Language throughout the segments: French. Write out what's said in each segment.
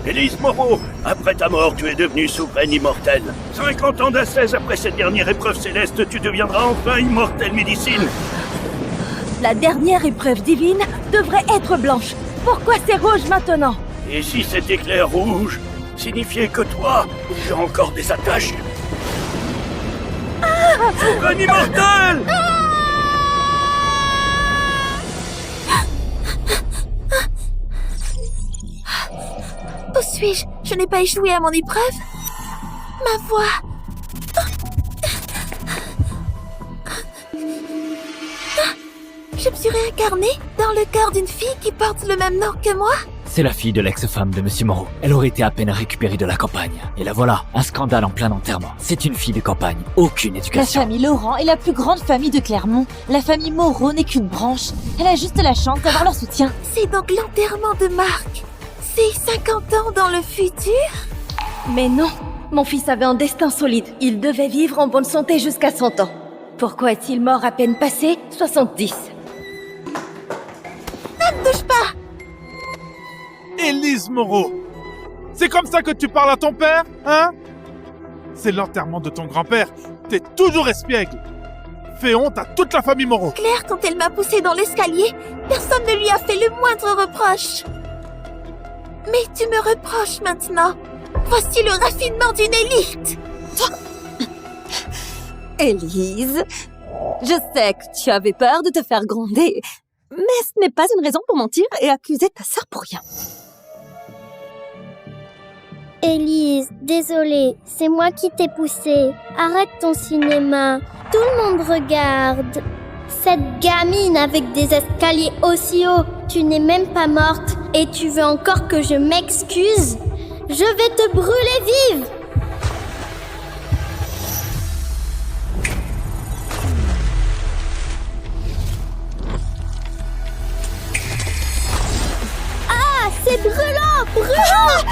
Élise Moreau, après ta mort, tu es devenue souveraine immortelle. 50 ans d'ascèse après cette dernière épreuve céleste, tu deviendras enfin immortelle médecine. La dernière épreuve divine devrait être blanche. Pourquoi c'est rouge maintenant? Et si cet éclair rouge signifiait que toi, tu as encore des attaches? Souveraine immortelle! Où suis-je? Je n'ai pas échoué à mon épreuve? Ma voix... Je me suis réincarnée dans le corps d'une fille qui porte le même nom que moi? C'est la fille de l'ex-femme de Monsieur Moreau. Elle aurait été à peine récupérée de la campagne. Et la voilà, un scandale en plein enterrement. C'est une fille de campagne, aucune La éducation. famille Laurent est la plus grande famille de Clermont. La famille Moreau n'est qu'une branche. Elle a juste la chance d'avoir leur soutien. C'est donc l'enterrement de Marc. C'est 50 ans dans le futur? Mais non, mon fils avait un destin solide. Il devait vivre en bonne santé jusqu'à 100 ans. Pourquoi est-il mort à peine passé 70? Ne me touche pas! Élise Moreau! C'est comme ça que tu parles à ton père, hein? C'est l'enterrement de ton grand-père. T'es toujours espiègle. Fais honte à toute la famille Moreau. Claire, quand elle m'a poussée dans l'escalier, personne ne lui a fait le moindre reproche. Mais tu me reproches maintenant. Voici le raffinement d'une élite. Élise, je sais que tu avais peur de te faire gronder, mais ce n'est pas une raison pour mentir et accuser ta sœur pour rien. Élise, désolée, c'est moi qui t'ai poussée. Arrête ton cinéma. Tout le monde regarde. Cette gamine avec des escaliers aussi hauts, tu n'es même pas morte et tu veux encore que je m'excuse? Je vais te brûler vive! Ah, c'est brûlant, brûlant!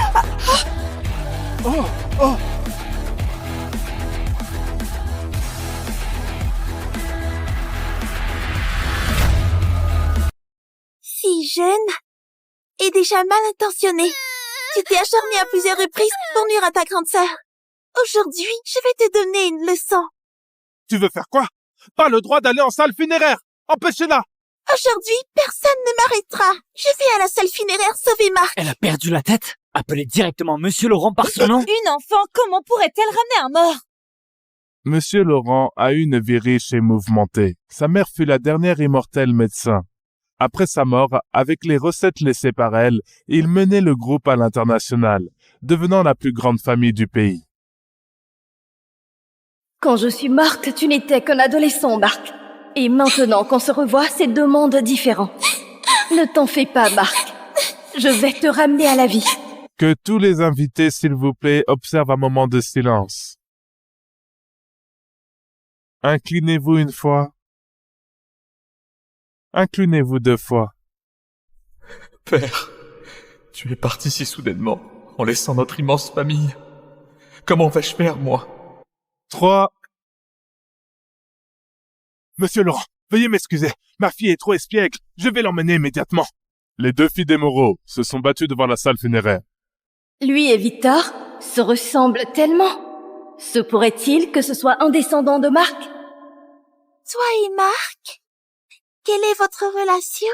Oh, oh! Si jeune et déjà mal intentionnée. Tu t'es acharnée à plusieurs reprises pour nuire à ta grande sœur. Aujourd'hui, je vais te donner une leçon. Tu veux faire quoi? Pas le droit d'aller en salle funéraire! Empêchez-la! Aujourd'hui, personne ne m'arrêtera. Je vais à la salle funéraire sauver Marc. Elle a perdu la tête? Appelez directement Monsieur Laurent par son nom. Une enfant, comment pourrait-elle ramener un mort? Monsieur Laurent a eu une vie riche et mouvementée. Sa mère fut la dernière immortelle médecin. Après sa mort, avec les recettes laissées par elle, il menait le groupe à l'international, devenant la plus grande famille du pays. Quand je suis morte, tu n'étais qu'un adolescent, Marc. Et maintenant qu'on se revoit, c'est deux mondes différents. Ne t'en fais pas, Marc. Je vais te ramener à la vie. Que tous les invités, s'il vous plaît, observent un moment de silence. Inclinez-vous une fois. Inclinez-vous deux fois. Père, tu es parti si soudainement, en laissant notre immense famille. Comment vais-je faire, moi? 3. Monsieur Laurent, veuillez m'excuser. Ma fille est trop espiègle. Je vais l'emmener immédiatement. Les deux filles des Moreau se sont battues devant la salle funéraire. Lui et Victor se ressemblent tellement. Se pourrait-il que ce soit un descendant de Marc? Toi et Marc? Quelle est votre relation?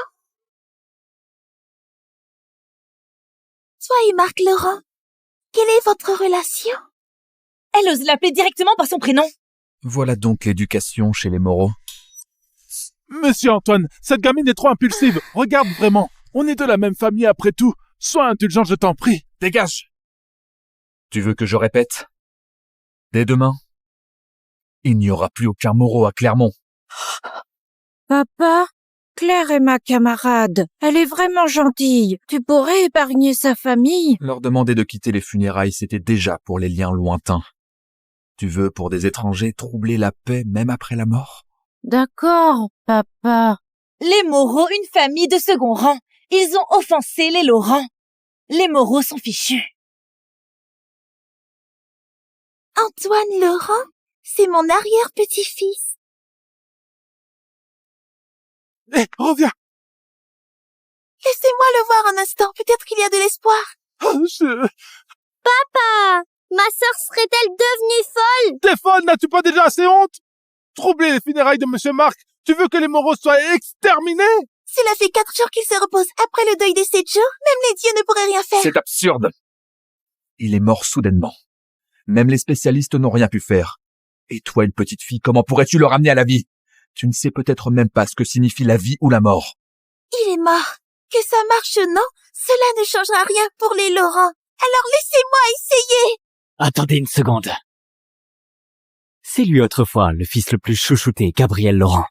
Toi et Marc Laurent, quelle est votre relation? Elle ose l'appeler directement par son prénom. Voilà donc l'éducation chez les Moreau. Monsieur Antoine, cette gamine est trop impulsive. Regarde vraiment. On est de la même famille après tout. Sois indulgent, je t'en prie. Dégage. Tu veux que je répète? Dès demain, il n'y aura plus aucun Moreau à Clermont. Papa, Claire est ma camarade. Elle est vraiment gentille. Tu pourrais épargner sa famille? Leur demander de quitter les funérailles, c'était déjà pour les liens lointains. Tu veux, pour des étrangers, troubler la paix même après la mort? D'accord, papa. Les Moreau, une famille de second rang. Ils ont offensé les Laurent. Les Moreau sont fichus. Antoine Laurent, c'est mon arrière-petit-fils. Hé, reviens. Laissez-moi le voir un instant, peut-être qu'il y a de l'espoir. Papa, ma sœur serait-elle devenue folle? T'es folle, n'as-tu pas déjà assez honte? Troubler les funérailles de Monsieur Mark, tu veux que les Moreau soient exterminés? Cela fait 4 jours qu'il se repose. Après le deuil des 7 jours, même les dieux ne pourraient rien faire. C'est absurde. Il est mort soudainement. Même les spécialistes n'ont rien pu faire. Et toi, une petite fille, comment pourrais-tu le ramener à la vie? Tu ne sais peut-être même pas ce que signifie la vie ou la mort. Il est mort. Que ça marche ou non, cela ne changera rien pour les Laurent. Alors laissez-moi essayer. Attendez une seconde. C'est lui autrefois le fils le plus chouchouté, Gabriel Laurent.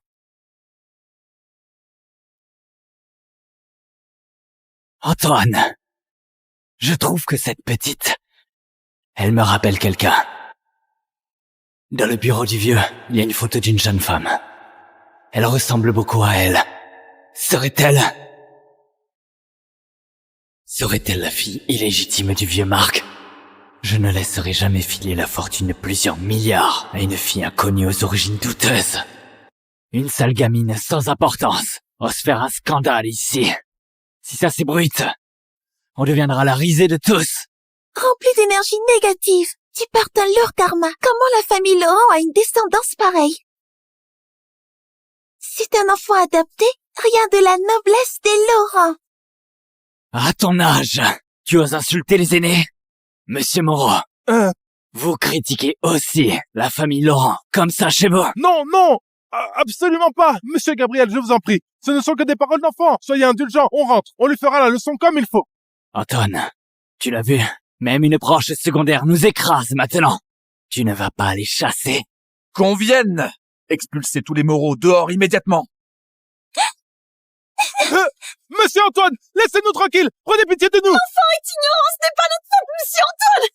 Antoine, je trouve que cette petite, elle me rappelle quelqu'un. Dans le bureau du vieux, il y a une photo d'une jeune femme. Elle ressemble beaucoup à elle. Serait-elle la fille illégitime du vieux Mark? Je ne laisserai jamais filer la fortune de plusieurs milliards à une fille inconnue aux origines douteuses. Une sale gamine sans importance ose faire un scandale ici. Si ça s'ébruite, on deviendra la risée de tous. Rempli d'énergie négative, tu portes un lourd karma. Comment la famille Laurent a une descendance pareille? C'est un enfant adopté, rien de la noblesse des Laurent. À ton âge, tu oses insulter les aînés? Monsieur Moreau, vous critiquez aussi la famille Laurent, comme ça chez vous? Non, non, absolument pas. Monsieur Gabriel, je vous en prie. Ce ne sont que des paroles d'enfant. Soyez indulgents, on rentre. On lui fera la leçon comme il faut. Antoine, tu l'as vu? Même une branche secondaire nous écrase maintenant. Tu ne vas pas les chasser? Qu'on vienne! Expulsez tous les Moreau dehors immédiatement. Monsieur Antoine, laissez-nous tranquilles. Prenez pitié de nous. L'enfant est ignorant, ce n'est pas notre faute, monsieur Antoine.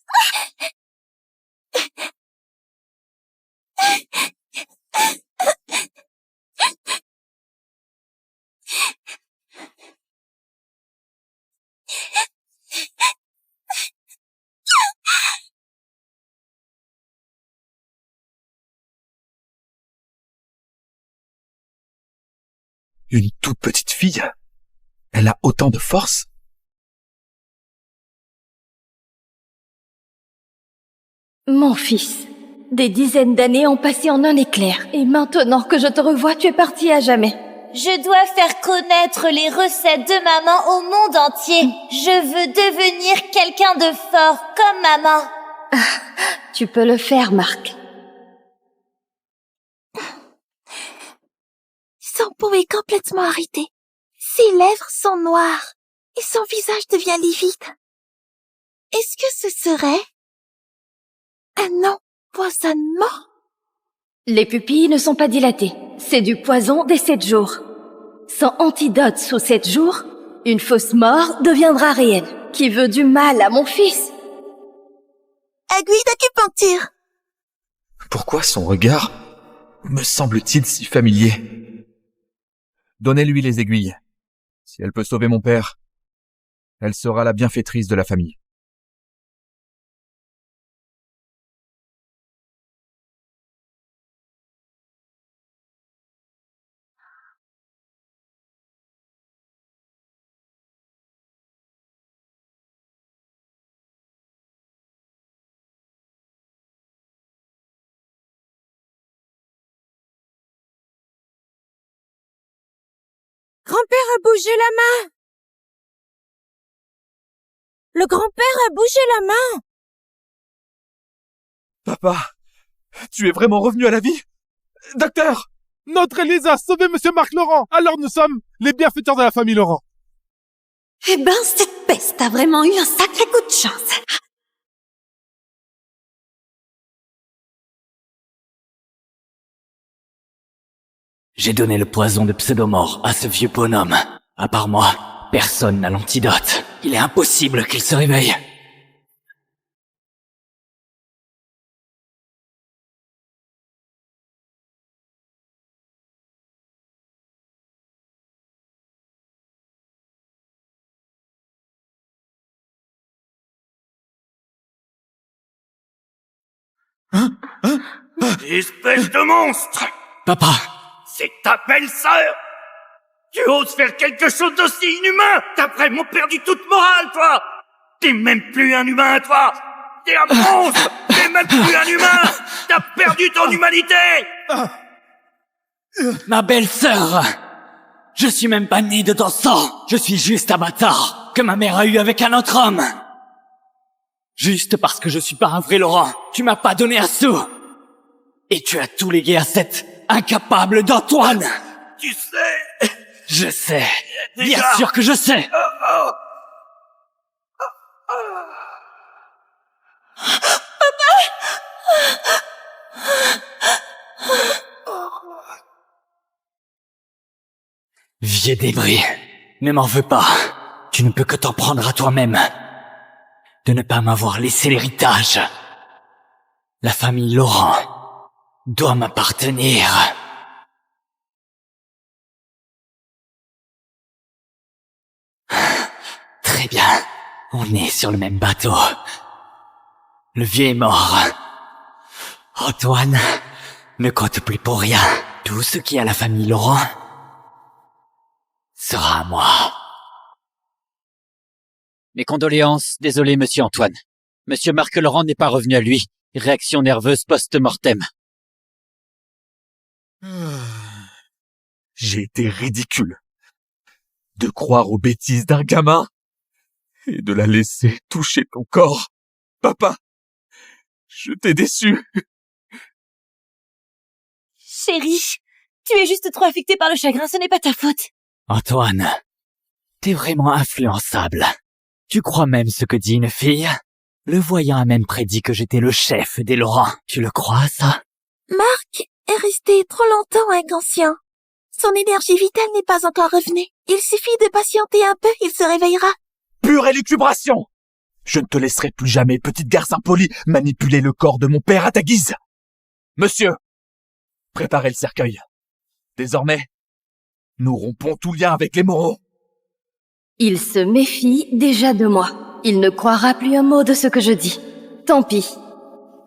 Une toute petite fille? Elle a autant de force? Mon fils, des dizaines d'années ont passé en un éclair. Et maintenant que je te revois, tu es parti à jamais. Je dois faire connaître les recettes de maman au monde entier. Je veux devenir quelqu'un de fort comme maman. Tu peux le faire, Marc. Son peau est complètement arrêtée. Ses lèvres sont noires et son visage devient livide. Est-ce que ce serait un empoisonnement? Les pupilles ne sont pas dilatées. C'est du poison des 7 jours. Sans antidote sous 7 jours, une fausse mort deviendra réelle. Qui veut du mal à mon fils? Aiguille d'acupuncture. Pourquoi son regard me semble-t-il si familier? Donnez-lui les aiguilles. Si elle peut sauver mon père, elle sera la bienfaitrice de la famille. Grand-père a bougé la main. Le grand-père a bougé la main. Papa, tu es vraiment revenu à la vie? Docteur! Notre Élise a sauvé Monsieur Marc Laurent. Alors nous sommes les bienfaiteurs de la famille Laurent. Eh ben, cette peste a vraiment eu un sacré coup de chance. J'ai donné le poison de Pseudomore à ce vieux bonhomme. À part moi, personne n'a l'antidote. Il est impossible qu'il se réveille. Espèce de monstre! Papa! C'est ta belle-sœur! Tu oses faire quelque chose d'aussi inhumain? T'as vraiment perdu toute morale, toi! T'es même plus un humain, toi! T'es un monstre! T'es même plus un humain! T'as perdu ton humanité! Ma belle-sœur! Je suis même pas né de ton sang! Je suis juste un bâtard que ma mère a eu avec un autre homme! Juste parce que je suis pas un vrai Laurent, tu m'as pas donné un sou! Et tu as tout légué à cet incapable d'Antoine! Tu sais... Je sais! Déjà. Bien sûr que je sais! Vieux débris, ne m'en veux pas. Tu ne peux que t'en prendre à toi-même. De ne pas m'avoir laissé l'héritage. La famille Laurent doit m'appartenir. Très bien, on est sur le même bateau. Le vieux est mort. Antoine ne compte plus pour rien. Tout ce qui est à la famille Laurent sera à moi. Mes condoléances, désolé monsieur Antoine. Monsieur Marc Laurent n'est pas revenu à lui. Réaction nerveuse post-mortem. J'ai été ridicule. De croire aux bêtises d'un gamin et de la laisser toucher ton corps. Papa, je t'ai déçu. Chérie, tu es juste trop affectée par le chagrin, ce n'est pas ta faute. Antoine, t'es vraiment influençable. Tu crois même ce que dit une fille? Le voyant a même prédit que j'étais le chef des Laurent. Tu le crois, ça? Marc est resté trop longtemps inconscient. Son énergie vitale n'est pas encore revenue. Il suffit de patienter un peu, il se réveillera. Pure élucubration! Je ne te laisserai plus jamais, petite garce impolie, manipuler le corps de mon père à ta guise. Monsieur, préparez le cercueil. Désormais, nous rompons tout lien avec les Moreau. Il se méfie déjà de moi. Il ne croira plus un mot de ce que je dis. Tant pis.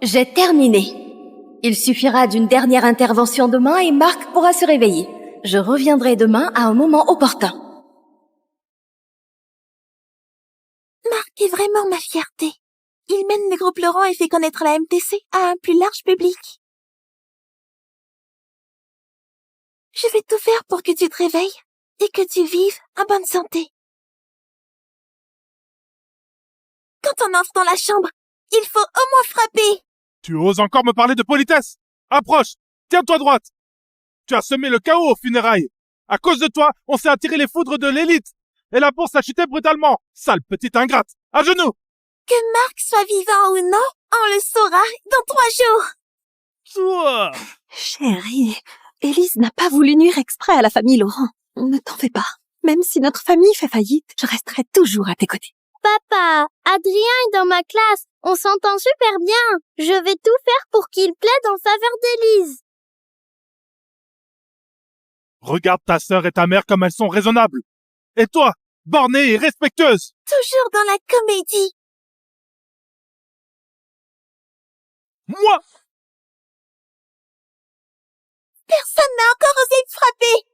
J'ai terminé. Il suffira d'une dernière intervention demain et Marc pourra se réveiller. Je reviendrai demain à un moment opportun. Marc est vraiment ma fierté. Il mène le groupe Laurent et fait connaître la MTC à un plus large public. Je vais tout faire pour que tu te réveilles et que tu vives en bonne santé. Quand on entre dans la chambre, il faut au moins frapper. Tu oses encore me parler de politesse? Approche! Tiens-toi droite! Tu as semé le chaos aux funérailles. À cause de toi, on s'est attiré les foudres de l'élite. Et la bourse a chuté brutalement. Sale petite ingrate. À genoux! Que Marc soit vivant ou non, on le saura dans 3 jours. Toi! Chérie, Élise n'a pas voulu nuire exprès à la famille Laurent. Ne t'en fais pas. Même si notre famille fait faillite, je resterai toujours à tes côtés. Papa, Adrien est dans ma classe. On s'entend super bien. Je vais tout faire pour qu'il plaide en faveur d'Élise. Regarde ta sœur et ta mère comme elles sont raisonnables. Et toi, bornée et respectueuse. Toujours dans la comédie. Moi! Personne n'a encore osé me frapper.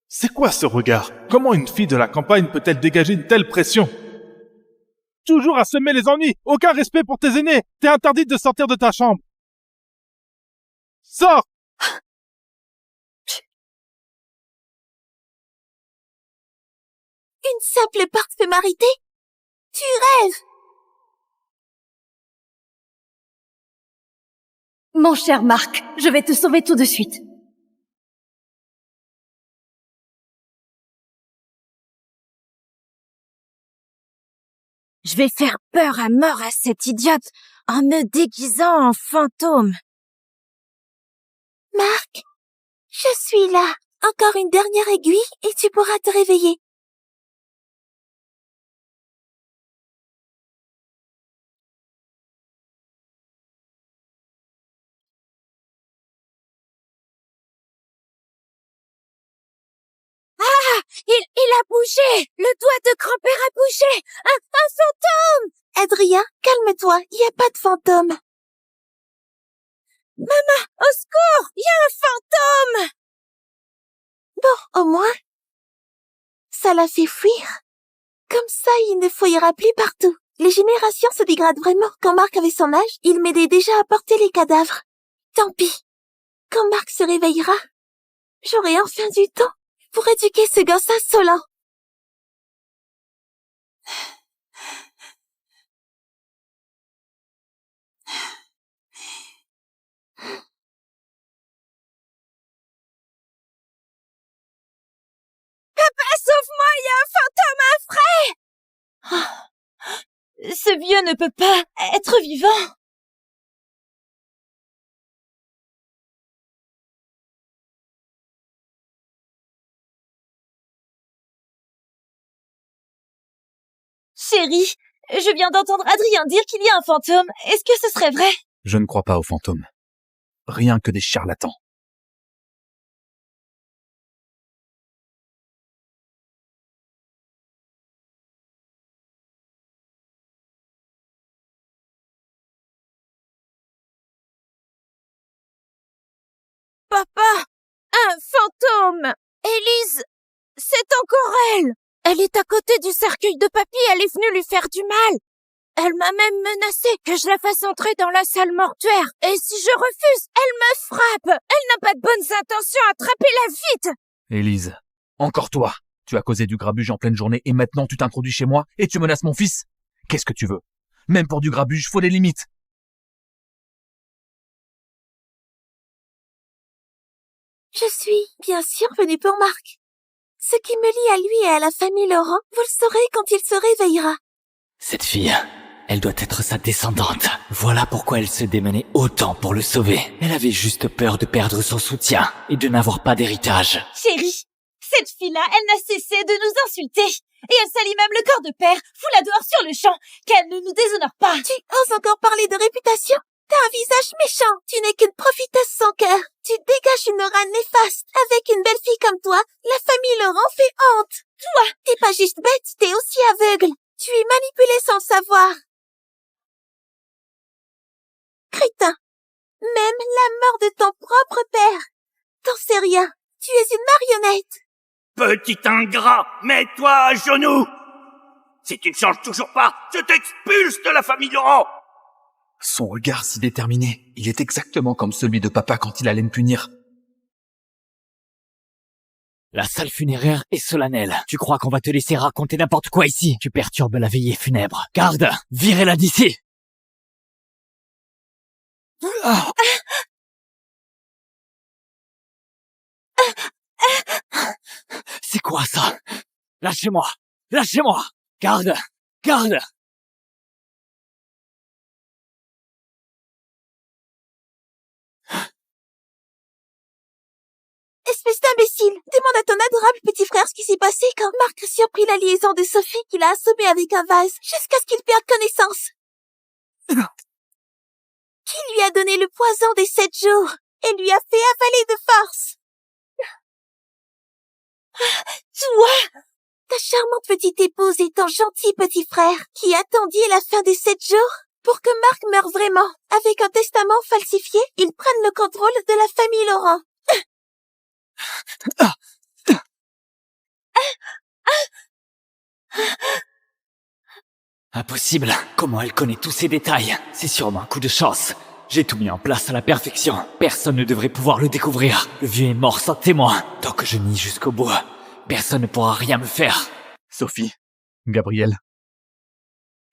C'est quoi ce regard? Comment une fille de la campagne peut-elle dégager une telle pression? Toujours à semer les ennuis. Aucun respect pour tes aînés. T'es interdite de sortir de ta chambre. Sors! Une simple parfumarité? Tu rêves! Mon cher Marc, je vais te sauver tout de suite. Je vais faire peur à mort à cette idiote en me déguisant en fantôme. Marc, je suis là. Encore une dernière aiguille et tu pourras te réveiller. Il a bougé! Le doigt de grand-père a bougé! Un fantôme! Adrien, calme-toi, il n'y a pas de fantôme. Maman, au secours! Il y a un fantôme! Bon, au moins, ça l'a fait fuir. Comme ça, il ne fouillera plus partout. Les générations se dégradent vraiment. Quand Mark avait son âge, il m'aidait déjà à porter les cadavres. Tant pis. Quand Mark se réveillera, j'aurai enfin du temps pour éduquer ce gosse insolent. Papa, sauve-moi, il y a un fantôme, un frère! Ce vieux ne peut pas être vivant. Chérie, je viens d'entendre Adrien dire qu'il y a un fantôme. Est-ce que ce serait vrai? Je ne crois pas aux fantômes. Rien que des charlatans. Papa, un fantôme! Élise, c'est encore elle! Elle est à côté du cercueil de papy, elle est venue lui faire du mal. Elle m'a même menacé que je la fasse entrer dans la salle mortuaire. Et si je refuse, elle me frappe. Elle n'a pas de bonnes intentions, attrapez-la vite! Élise, encore toi. Tu as causé du grabuge en pleine journée et maintenant tu t'introduis chez moi et tu menaces mon fils? Qu'est-ce que tu veux? Même pour du grabuge, faut des limites. Je suis, bien sûr, venue pour Mark. Ce qui me lie à lui et à la famille Laurent, vous le saurez quand il se réveillera. Cette fille, elle doit être sa descendante. Voilà pourquoi elle se démenait autant pour le sauver. Elle avait juste peur de perdre son soutien et de n'avoir pas d'héritage. Chérie, cette fille-là, elle n'a cessé de nous insulter. Et elle salit même le corps de père. Fous-la dehors sur le champ, qu'elle ne nous déshonore pas. Tu oses encore parler de réputation? T'as un visage méchant. Tu n'es qu'une profiteuse sans cœur. Tu dégages une aura néfaste. Avec une belle fille comme toi, la famille Laurent fait honte. Toi, t'es pas juste bête, t'es aussi aveugle. Tu es manipulé sans le savoir. Crétin. Même la mort de ton propre père. T'en sais rien. Tu es une marionnette. Petit ingrat, mets-toi à genoux! Si tu ne changes toujours pas, je t'expulse de la famille Laurent! Son regard si déterminé, il est exactement comme celui de papa quand il allait me punir. La salle funéraire est solennelle. Tu crois qu'on va te laisser raconter n'importe quoi ici? Tu perturbes la veillée funèbre. Garde, virez-la d'ici! C'est quoi ça? Lâchez-moi! Lâchez-moi! Garde! Garde! Espèce d'imbécile! Demande à ton adorable petit frère ce qui s'est passé quand Mark surprit la liaison de Sophie qu'il a assommée avec un vase, jusqu'à ce qu'il perde connaissance. Qui lui a donné le poison des 7 jours et lui a fait avaler de force? Toi! Ta charmante petite épouse et ton gentil petit frère qui attendiez la fin des 7 jours pour que Mark meure vraiment. Avec un testament falsifié, ils prennent le contrôle de la famille Laurent. Impossible. Comment elle connaît tous ces détails? C'est sûrement un coup de chance. J'ai tout mis en place à la perfection. Personne ne devrait pouvoir le découvrir. Le vieux est mort sans témoin. Tant que je nie jusqu'au bout, personne ne pourra rien me faire. Sophie, Gabriel,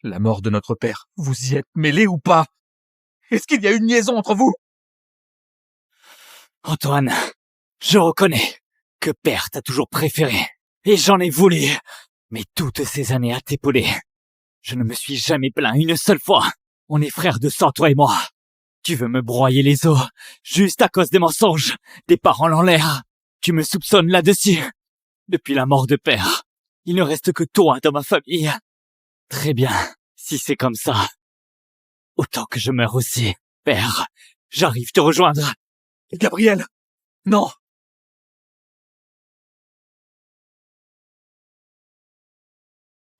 la mort de notre père, vous y êtes mêlés ou pas? Est-ce qu'il y a une liaison entre vous? Antoine, je reconnais que père t'a toujours préféré. Et j'en ai voulu. Mais toutes ces années à t'épauler, je ne me suis jamais plaint une seule fois. On est frères de sang, toi et moi. Tu veux me broyer les os, juste à cause des mensonges, des paroles en l'air. Tu me soupçonnes là-dessus. Depuis la mort de père, il ne reste que toi dans ma famille. Très bien, si c'est comme ça. Autant que je meure aussi. Père, j'arrive te rejoindre. Gabriel, non!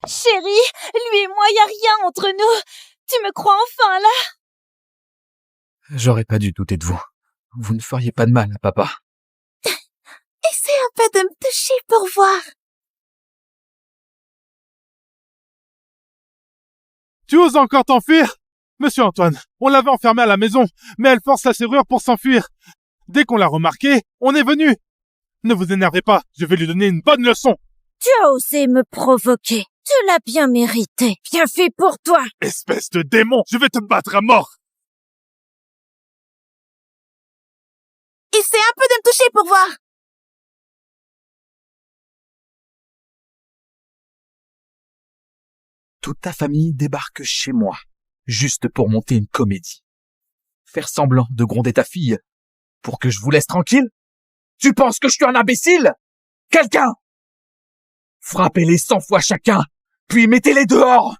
Chérie, lui et moi, y a rien entre nous. Tu me crois enfin, là? J'aurais pas dû douter de vous. Vous ne feriez pas de mal à papa. Essaie un peu de me toucher pour voir. Tu oses encore t'enfuir? Monsieur Antoine, on l'avait enfermée à la maison, mais elle force la serrure pour s'enfuir. Dès qu'on l'a remarqué, on est venu. Ne vous énervez pas, je vais lui donner une bonne leçon. Tu as osé me provoquer. Tu l'as bien mérité. Bien fait pour toi. Espèce de démon, je vais te battre à mort. Essaie un peu de me toucher pour voir. Toute ta famille débarque chez moi, juste pour monter une comédie. Faire semblant de gronder ta fille, pour que je vous laisse tranquille? Tu penses que je suis un imbécile? Quelqu'un! Frappez-les 100 fois chacun, puis mettez-les dehors!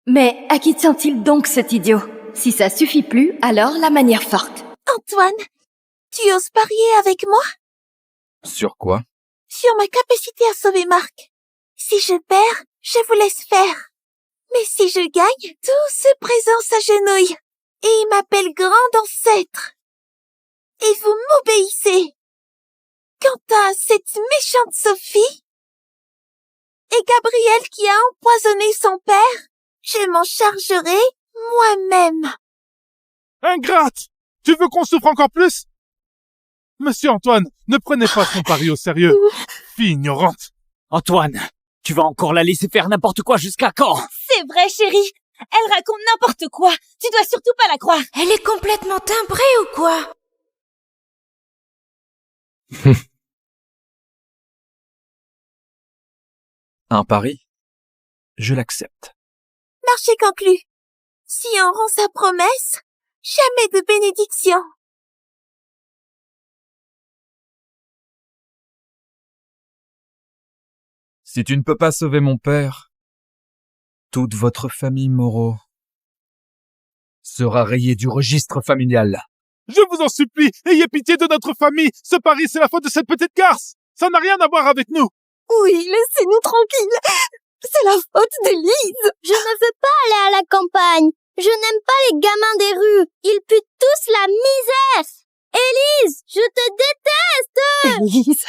Mais à qui tient-il donc cet idiot? Si ça suffit plus, alors la manière forte. Antoine, tu oses parier avec moi? Sur quoi? Sur ma capacité à sauver Marc. Si je perds, je vous laisse faire. Mais si je gagne, tout ce présent s'agenouille. Et il m'appelle grand ancêtre. Et vous m'obéissez. Quant à cette méchante Sophie et Gabriel qui a empoisonné son père, je m'en chargerai moi-même. Ingrate! Tu veux qu'on souffre encore plus? Monsieur Antoine, ne prenez pas son pari au sérieux. Fille ignorante. Antoine, tu vas encore la laisser faire n'importe quoi jusqu'à quand? C'est vrai, chérie. Elle raconte n'importe quoi. Tu dois surtout pas la croire. Elle est complètement timbrée ou quoi? Un pari? Je l'accepte. Marché conclu. Si on rompt sa promesse, jamais de bénédiction. Si tu ne peux pas sauver mon père, toute votre famille Moreau sera rayée du registre familial. Je vous en supplie, ayez pitié de notre famille. Ce pari, c'est la faute de cette petite garce. Ça n'a rien à voir avec nous. Oui, laissez-nous tranquilles. C'est la faute d'Élise. Je ne veux pas aller à la campagne. Je n'aime pas les gamins des rues. Ils puent tous la misère. Élise, je te déteste. Élise,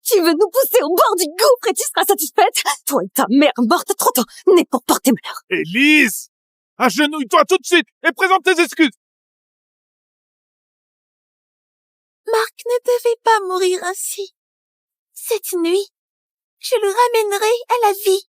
tu veux nous pousser au bord du gouffre et tu seras satisfaite? Toi et ta mère morte trop tôt, née pour porter malheur. Élise! Agenouille-toi tout de suite et présente tes excuses. Marc ne devait pas mourir ainsi. Cette nuit, je le ramènerai à la vie.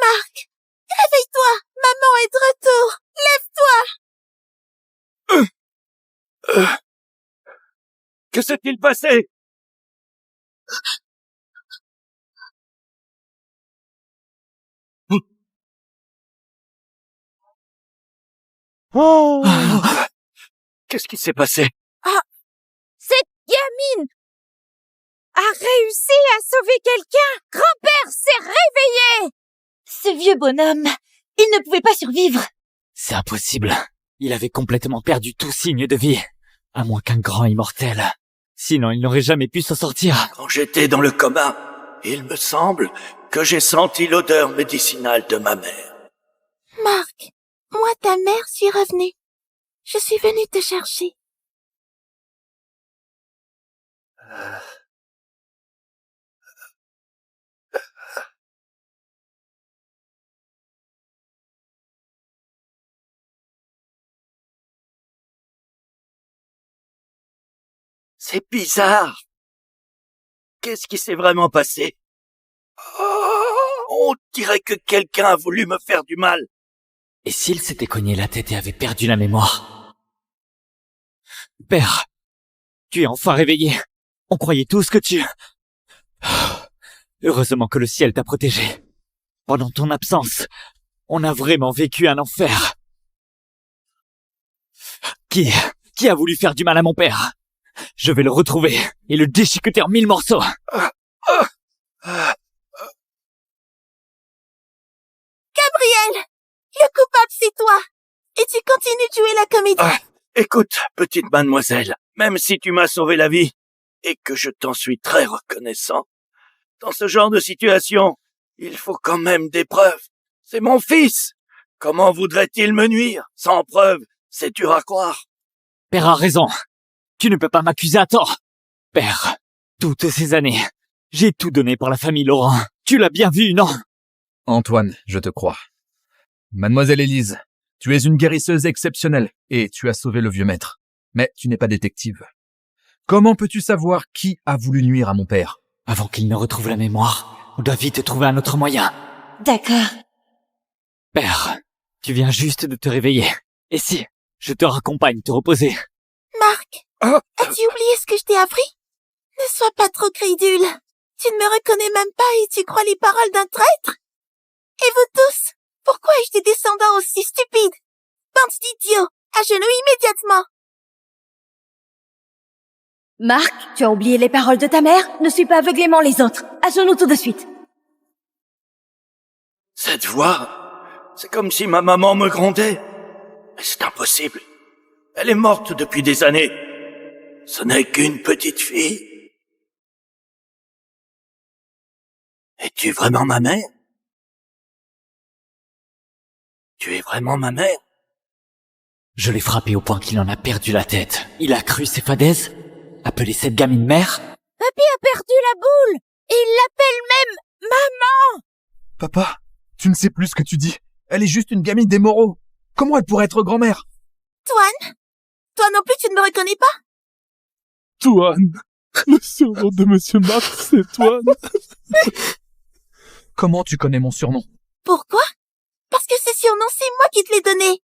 Marc, réveille-toi, maman est de retour. Lève-toi. Que s'est-il passé? Oh! Qu'est-ce qui s'est passé? Cette gamine a réussi à sauver quelqu'un. Grand-père s'est réveillé. Ce vieux bonhomme, il ne pouvait pas survivre. C'est impossible. Il avait complètement perdu tout signe de vie. À moins qu'un grand immortel. Sinon, il n'aurait jamais pu s'en sortir. Quand j'étais dans le coma, il me semble que j'ai senti l'odeur médicinale de ma mère. Marc, moi ta mère suis revenue. Je suis venue te chercher. C'est bizarre. Qu'est-ce qui s'est vraiment passé? On dirait que quelqu'un a voulu me faire du mal. Et s'il s'était cogné la tête et avait perdu la mémoire? Père, tu es enfin réveillé. On croyait tous que tu... Heureusement que le ciel t'a protégé. Pendant ton absence, on a vraiment vécu un enfer. Qui a voulu faire du mal à mon père? Je vais le retrouver et le déchiqueter en 1000 morceaux. Gabriel! Le coupable, c'est toi! Et tu continues de jouer la comédie. Écoute, petite mademoiselle, même si tu m'as sauvé la vie, et que je t'en suis très reconnaissant, dans ce genre de situation, il faut quand même des preuves. C'est mon fils. Comment voudrait-il me nuire? Sans preuve, c'est dur à croire. Père a raison. Tu ne peux pas m'accuser à tort. Père, toutes ces années, j'ai tout donné pour la famille Laurent. Tu l'as bien vu, non? Antoine, je te crois. Mademoiselle Élise, tu es une guérisseuse exceptionnelle et tu as sauvé le vieux maître. Mais tu n'es pas détective. Comment peux-tu savoir qui a voulu nuire à mon père? Avant qu'il ne retrouve la mémoire, on doit vite trouver un autre moyen. D'accord. Père, tu viens juste de te réveiller. Et si je te raccompagne te reposer? Marc, as-tu oublié ce que je t'ai appris? Ne sois pas trop crédule. Tu ne me reconnais même pas et tu crois les paroles d'un traître? Et vous tous, pourquoi ai-je des descendants aussi stupides? Bande d'idiots, à genoux immédiatement! Marc, tu as oublié les paroles de ta mère? Ne suis pas aveuglément les autres. À genoux tout de suite. Cette voix, c'est comme si ma maman me grondait. Mais c'est impossible. Elle est morte depuis des années. Ce n'est qu'une petite fille. Es-tu vraiment ma mère? Tu es vraiment ma mère? Je l'ai frappé au point qu'il en a perdu la tête. Il a cru ses fadaises? Appeler cette gamine mère? Papy a perdu la boule et il l'appelle même maman. Papa, tu ne sais plus ce que tu dis. Elle est juste une gamine des Moreaux. Comment elle pourrait être grand-mère? Toine? Toi non plus tu ne me reconnais pas? Toine. Le surnom de Monsieur Marc, c'est Toine. Comment tu connais mon surnom? Pourquoi? Parce que ce surnom, c'est moi qui te l'ai donné.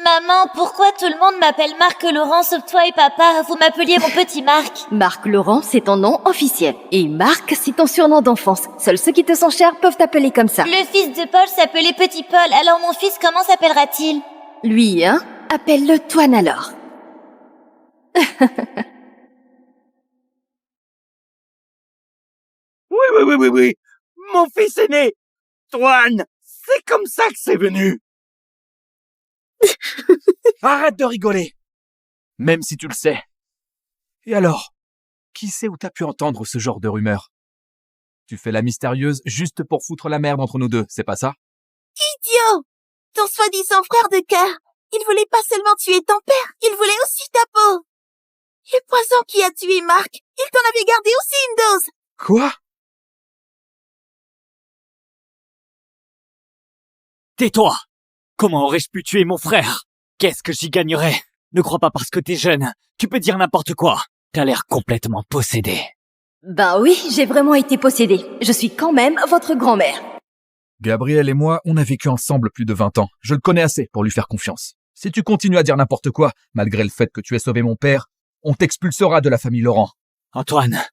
Maman, pourquoi tout le monde m'appelle Marc Laurent sauf toi et papa? Vous m'appeliez mon petit Marc. Marc Laurent, c'est ton nom officiel. Et Marc, c'est ton surnom d'enfance. Seuls ceux qui te sont chers peuvent t'appeler comme ça. Le fils de Paul s'appelait Petit Paul, alors mon fils, comment s'appellera-t-il? Lui, hein? Appelle-le Toine alors. Oui. Mon fils est né. Toine, c'est comme ça que c'est venu. Arrête de rigoler. Même si tu le sais. Et alors, qui sait où t'as pu entendre ce genre de rumeurs? Tu fais la mystérieuse juste pour foutre la merde entre nous deux, c'est pas ça? Idiot! Ton soi-disant frère de cœur, il voulait pas seulement tuer ton père, il voulait aussi ta peau. Le poison qui a tué Marc, il t'en avait gardé aussi une dose. Quoi? Tais-toi! Comment aurais-je pu tuer mon frère? Qu'est-ce que j'y gagnerais? Ne crois pas parce que t'es jeune, tu peux dire n'importe quoi. T'as l'air complètement possédé. Ben oui, j'ai vraiment été possédée. Je suis quand même votre grand-mère. Gabriel et moi, on a vécu ensemble plus de 20 ans. Je le connais assez pour lui faire confiance. Si tu continues à dire n'importe quoi, malgré le fait que tu aies sauvé mon père, on t'expulsera de la famille Laurent. Antoine,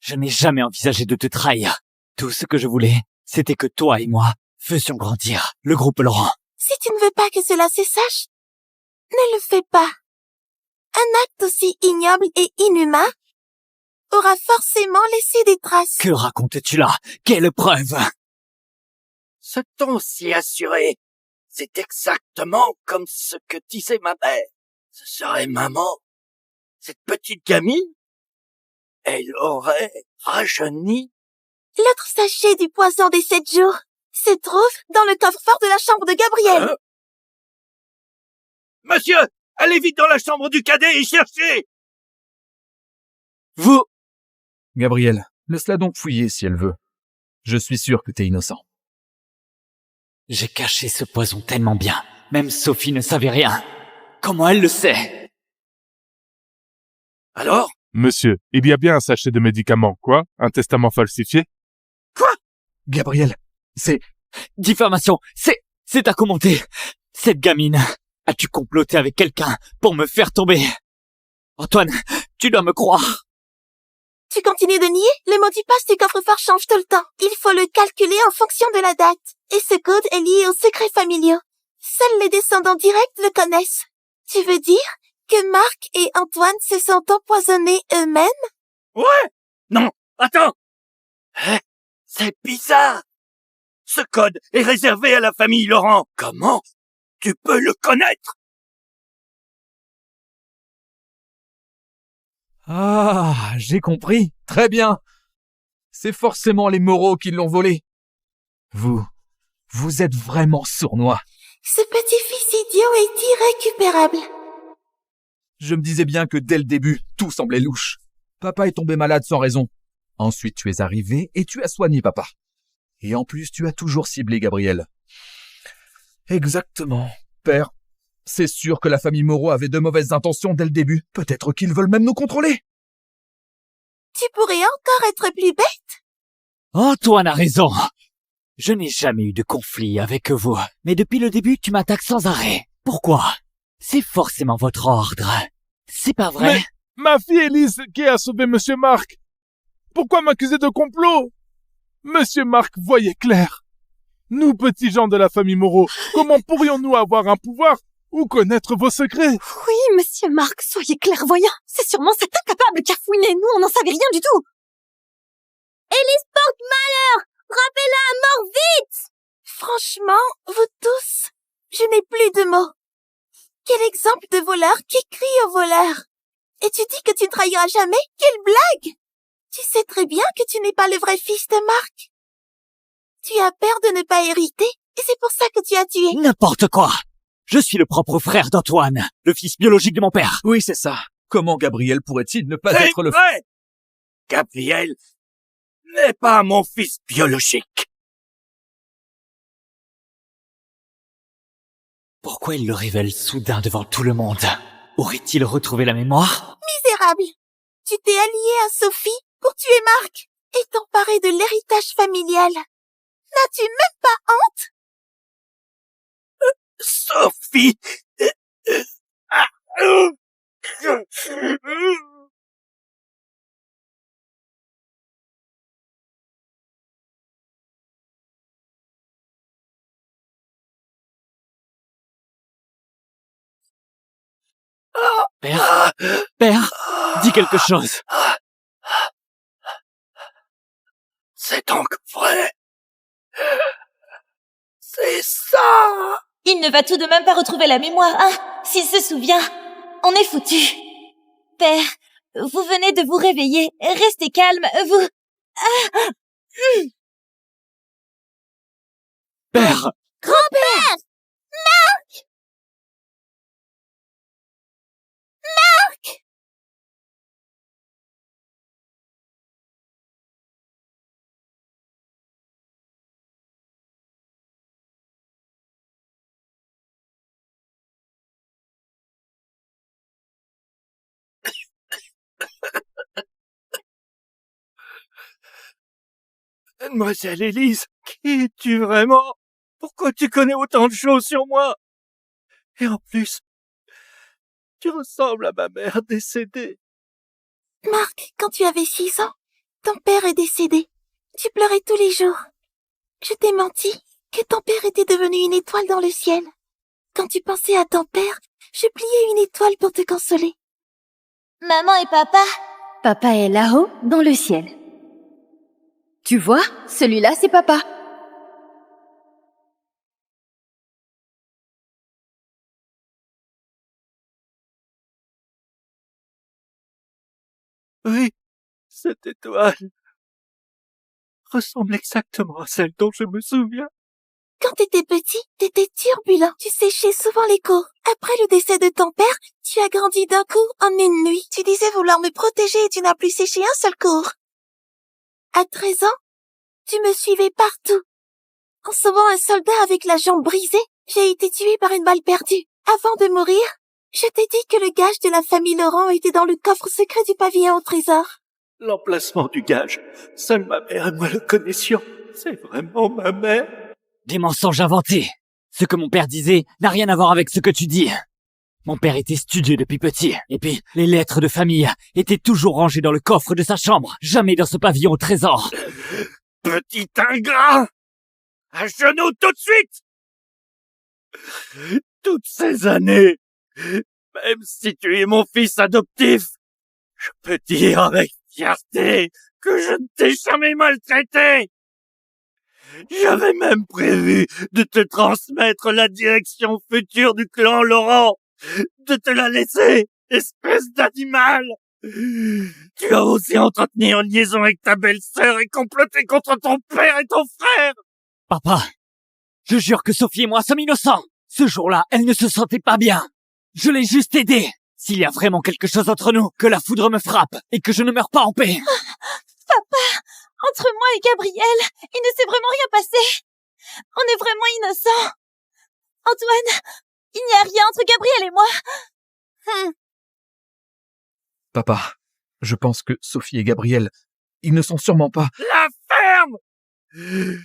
je n'ai jamais envisagé de te trahir. Tout ce que je voulais, c'était que toi et moi faisions grandir le groupe Laurent. Si tu ne veux pas que cela se sache, ne le fais pas. Un acte aussi ignoble et inhumain aura forcément laissé des traces. Que racontes-tu là? Quelle preuve? Ce ton si assuré, c'est exactement comme ce que disait ma mère. Ce serait maman. Cette petite gamine, elle aurait rajeuni. L'autre sachet du poison des 7 jours se trouve dans le coffre-fort de la chambre de Gabriel. Monsieur, allez vite dans la chambre du cadet et cherchez! Vous... Gabriel, laisse-la donc fouiller si elle veut. Je suis sûr que t'es innocent. J'ai caché ce poison tellement bien. Même Sophie ne savait rien. Comment elle le sait? Alors? Monsieur, il y a bien un sachet de médicaments, quoi? Un testament falsifié? Quoi? Gabriel, c'est... Diffamation, c'est à commenter. Cette gamine, as-tu comploté avec quelqu'un pour me faire tomber? Antoine, tu dois me croire. Tu continues de nier? Le mot du passe du coffre-fort change tout le temps. Il faut le calculer en fonction de la date. Et ce code est lié aux secrets familiaux. Seuls les descendants directs le connaissent. Tu veux dire que Marc et Antoine se sont empoisonnés eux-mêmes? Ouais! Non, attends! Hein? C'est bizarre! Ce code est réservé à la famille Laurent. Comment tu peux le connaître? Ah, j'ai compris. Très bien. C'est forcément les Moreau qui l'ont volé. Vous êtes vraiment sournois. Ce petit-fils idiot est irrécupérable. Je me disais bien que dès le début, tout semblait louche. Papa est tombé malade sans raison. Ensuite, tu es arrivé et tu as soigné papa. Et en plus, tu as toujours ciblé Gabriel. Exactement. Père, c'est sûr que la famille Moreau avait de mauvaises intentions dès le début. Peut-être qu'ils veulent même nous contrôler. Tu pourrais encore être plus bête. Antoine a raison. Je n'ai jamais eu de conflit avec vous. Mais depuis le début, tu m'attaques sans arrêt. Pourquoi? C'est forcément votre ordre. C'est pas vrai? Mais ma fille Élise qui a sauvé Monsieur Marc. Pourquoi m'accuser de complot? Monsieur Marc voyait clair. Nous, petits gens de la famille Moreau, comment pourrions-nous avoir un pouvoir ou connaître vos secrets? Oui, monsieur Marc, soyez clairvoyant. C'est sûrement cet incapable qui a fouiné. Nous, on n'en savait rien du tout. Élise porte malheur! Rappelez-la à mort vite! Franchement, vous tous, je n'ai plus de mots. Quel exemple de voleur qui crie au voleur. Et tu dis que tu ne trahiras jamais? Quelle blague! Tu sais très bien que tu n'es pas le vrai fils de Marc. Tu as peur de ne pas hériter, et c'est pour ça que tu as tué. N'importe quoi! Je suis le propre frère d'Antoine, le fils biologique de mon père. Oui, c'est ça. Comment Gabriel pourrait-il ne pas C'est être le... vrai! Gabriel n'est pas mon fils biologique. Pourquoi il le révèle soudain devant tout le monde? Aurait-il retrouvé la mémoire? Misérable! Tu t'es allié à Sophie pour tuer Marc et t'emparer de l'héritage familial. N'as-tu même pas honte? Sophie! Père? Père? Dis quelque chose. C'est donc vrai. C'est ça! Il ne va tout de même pas retrouver la mémoire, hein? S'il se souvient, on est foutu. Père, vous venez de vous réveiller. Restez calme, vous... Père! Grand-père! Mademoiselle Élise, qui es-tu vraiment? Pourquoi tu connais autant de choses sur moi? Et en plus, tu ressembles à ma mère décédée. Marc, quand tu avais 6 ans, ton père est décédé. Tu pleurais tous les jours. Je t'ai menti que ton père était devenu une étoile dans le ciel. Quand tu pensais à ton père, je pliais une étoile pour te consoler. Maman et papa? Papa est là-haut, dans le ciel. Tu vois, celui-là, c'est papa. Oui, cette étoile ressemble exactement à celle dont je me souviens. Quand t'étais petit, t'étais turbulent. Tu séchais souvent les cours. Après le décès de ton père, tu as grandi d'un coup en une nuit. Tu disais vouloir me protéger et tu n'as plus séché un seul cours. À 13 ans, tu me suivais partout. En sauvant un soldat avec la jambe brisée, j'ai été tué par une balle perdue. Avant de mourir, je t'ai dit que le gage de la famille Laurent était dans le coffre secret du pavillon au trésor. L'emplacement du gage, seule ma mère et moi le connaissions. C'est vraiment ma mère. Des mensonges inventés. Ce que mon père disait n'a rien à voir avec ce que tu dis. Mon père était studieux depuis petit. Et puis, les lettres de famille étaient toujours rangées dans le coffre de sa chambre. Jamais dans ce pavillon au trésor. Petit ingrat! À genoux tout de suite! Toutes ces années, Même si tu es mon fils adoptif, je peux dire avec fierté que je ne t'ai jamais maltraité. J'avais même prévu de te transmettre la direction future du clan Laurent, de te la laisser, espèce d'animal. Tu as osé entretenir une liaison avec ta belle-sœur et comploter contre ton père et ton frère. Papa, je jure que Sophie et moi sommes innocents. Ce jour-là, elle ne se sentait pas bien. Je l'ai juste aidée. S'il y a vraiment quelque chose entre nous, que la foudre me frappe et que je ne meure pas en paix. Papa, entre moi et Gabriel, il ne s'est vraiment rien passé. On est vraiment innocents. Antoine, il n'y a rien entre Gabriel et moi. Papa, je pense que Sophie et Gabriel, ils ne sont sûrement pas... La ferme!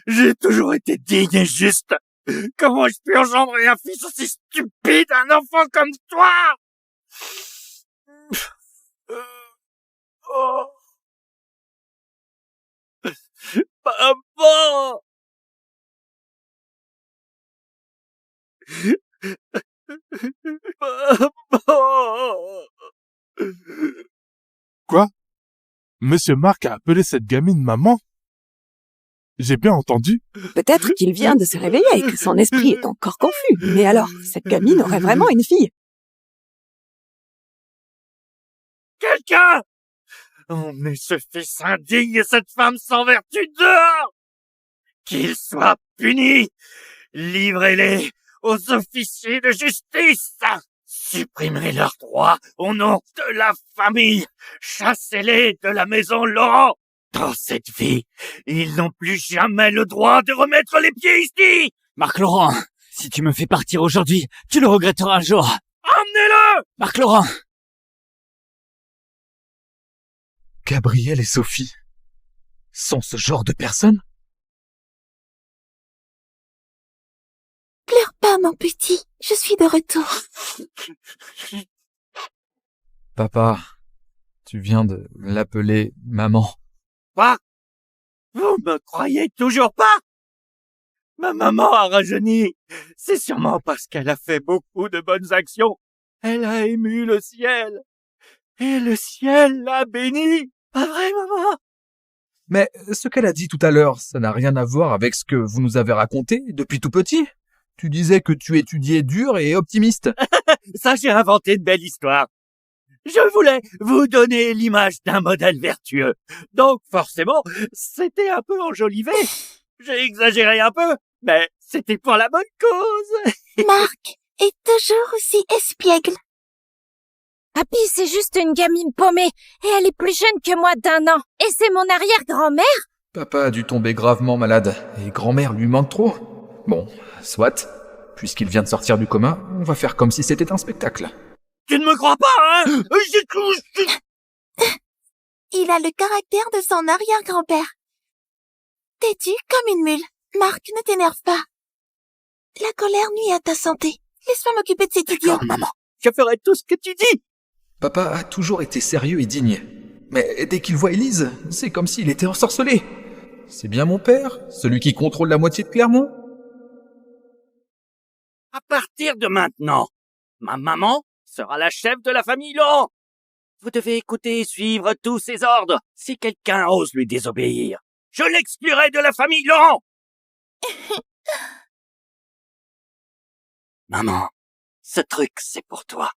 J'ai toujours été digne et juste. Comment ai-je pu engendrer un fils aussi stupide, un enfant comme toi? Oh. Papa! Papa! Quoi? Monsieur Mark a appelé cette gamine maman? J'ai bien entendu? Peut-être qu'il vient de se réveiller et que son esprit est encore confus. Mais alors, cette gamine aurait vraiment une fille. Quelqu'un! Emmenez ce fils indigne et cette femme sans vertu dehors! Qu'ils soient punis! Livrez-les aux officiers de justice! Supprimez leurs droits au nom de la famille! Chassez-les de la maison Laurent! Dans cette vie, ils n'ont plus jamais le droit de remettre les pieds ici! Marc Laurent, si tu me fais partir aujourd'hui, tu le regretteras un jour. Emmenez-le! Marc Laurent! Gabriel et Sophie sont ce genre de personnes? Pleure pas, mon petit. Je suis de retour. Papa, tu viens de l'appeler maman. Quoi? Vous me croyez toujours pas? Ma maman a rajeuni. C'est sûrement parce qu'elle a fait beaucoup de bonnes actions. Elle a ému le ciel. Et le ciel l'a bénie. Pas vrai, maman? Mais ce qu'elle a dit tout à l'heure, ça n'a rien à voir avec ce que vous nous avez raconté depuis tout petit. Tu disais que tu étudiais dur et optimiste. Ça, j'ai inventé une belle histoire. Je voulais vous donner l'image d'un modèle vertueux. Donc, forcément, c'était un peu enjolivé. J'ai exagéré un peu, mais c'était pour la bonne cause. Marc est toujours aussi espiègle. Papy, c'est juste une gamine paumée, et elle est plus jeune que moi d'1 an. Et c'est mon arrière-grand-mère? Papa a dû tomber gravement malade, et grand-mère lui manque trop. Bon, soit. Puisqu'il vient de sortir du coma, on va faire comme si c'était un spectacle. Tu ne me crois pas, hein? Il a le caractère de son arrière-grand-père. Têtu comme une mule. Marc, ne t'énerve pas. La colère nuit à ta santé. Laisse-moi m'occuper de cet idiot. D'accord, maman. Je ferai tout ce que tu dis. Papa a toujours été sérieux et digne. Mais dès qu'il voit Élise, c'est comme s'il était ensorcelé. C'est bien mon père, celui qui contrôle la moitié de Clermont. À partir de maintenant, ma maman sera la chef de la famille Laurent. Vous devez écouter et suivre tous ses ordres. Si quelqu'un ose lui désobéir, je l'exclurai de la famille Laurent. Maman, ce truc, c'est pour toi.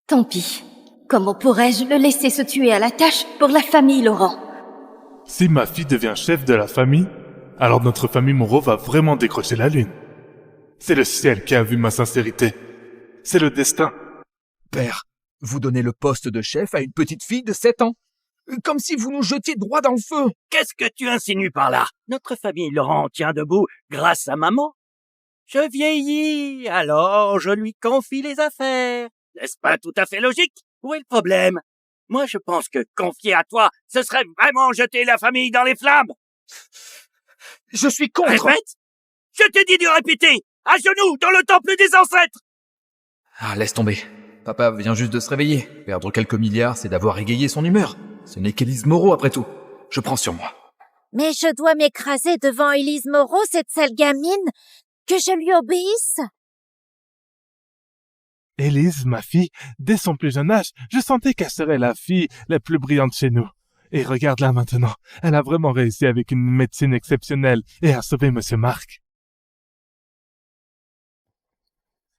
Tant pis. Comment pourrais-je le laisser se tuer à la tâche pour la famille Laurent? Si ma fille devient chef de la famille, alors notre famille Moreau va vraiment décrocher la lune. C'est le ciel qui a vu ma sincérité. C'est le destin. Père, vous donnez le poste de chef à une petite fille de 7 ans. Comme si vous nous jetiez droit dans le feu. Qu'est-ce que tu insinues par là? Notre famille Laurent tient debout grâce à maman. Je vieillis, alors je lui confie les affaires. N'est-ce pas tout à fait logique? Où est le problème? Moi, je pense que confier à toi, ce serait vraiment jeter la famille dans les flammes. Je suis contre. Répète! Je t'ai dit de répéter! À genoux, dans le temple des ancêtres! Ah, laisse tomber. Papa vient juste de se réveiller. Perdre quelques milliards, c'est d'avoir égayé son humeur. Ce n'est qu'Élise Moreau, après tout. Je prends sur moi. Mais je dois m'écraser devant Élise Moreau, cette sale gamine, que je lui obéisse? Élise, ma fille, dès son plus jeune âge, je sentais qu'elle serait la fille la plus brillante chez nous. Et regarde-la maintenant, elle a vraiment réussi avec une médecine exceptionnelle et a sauvé Monsieur Mark.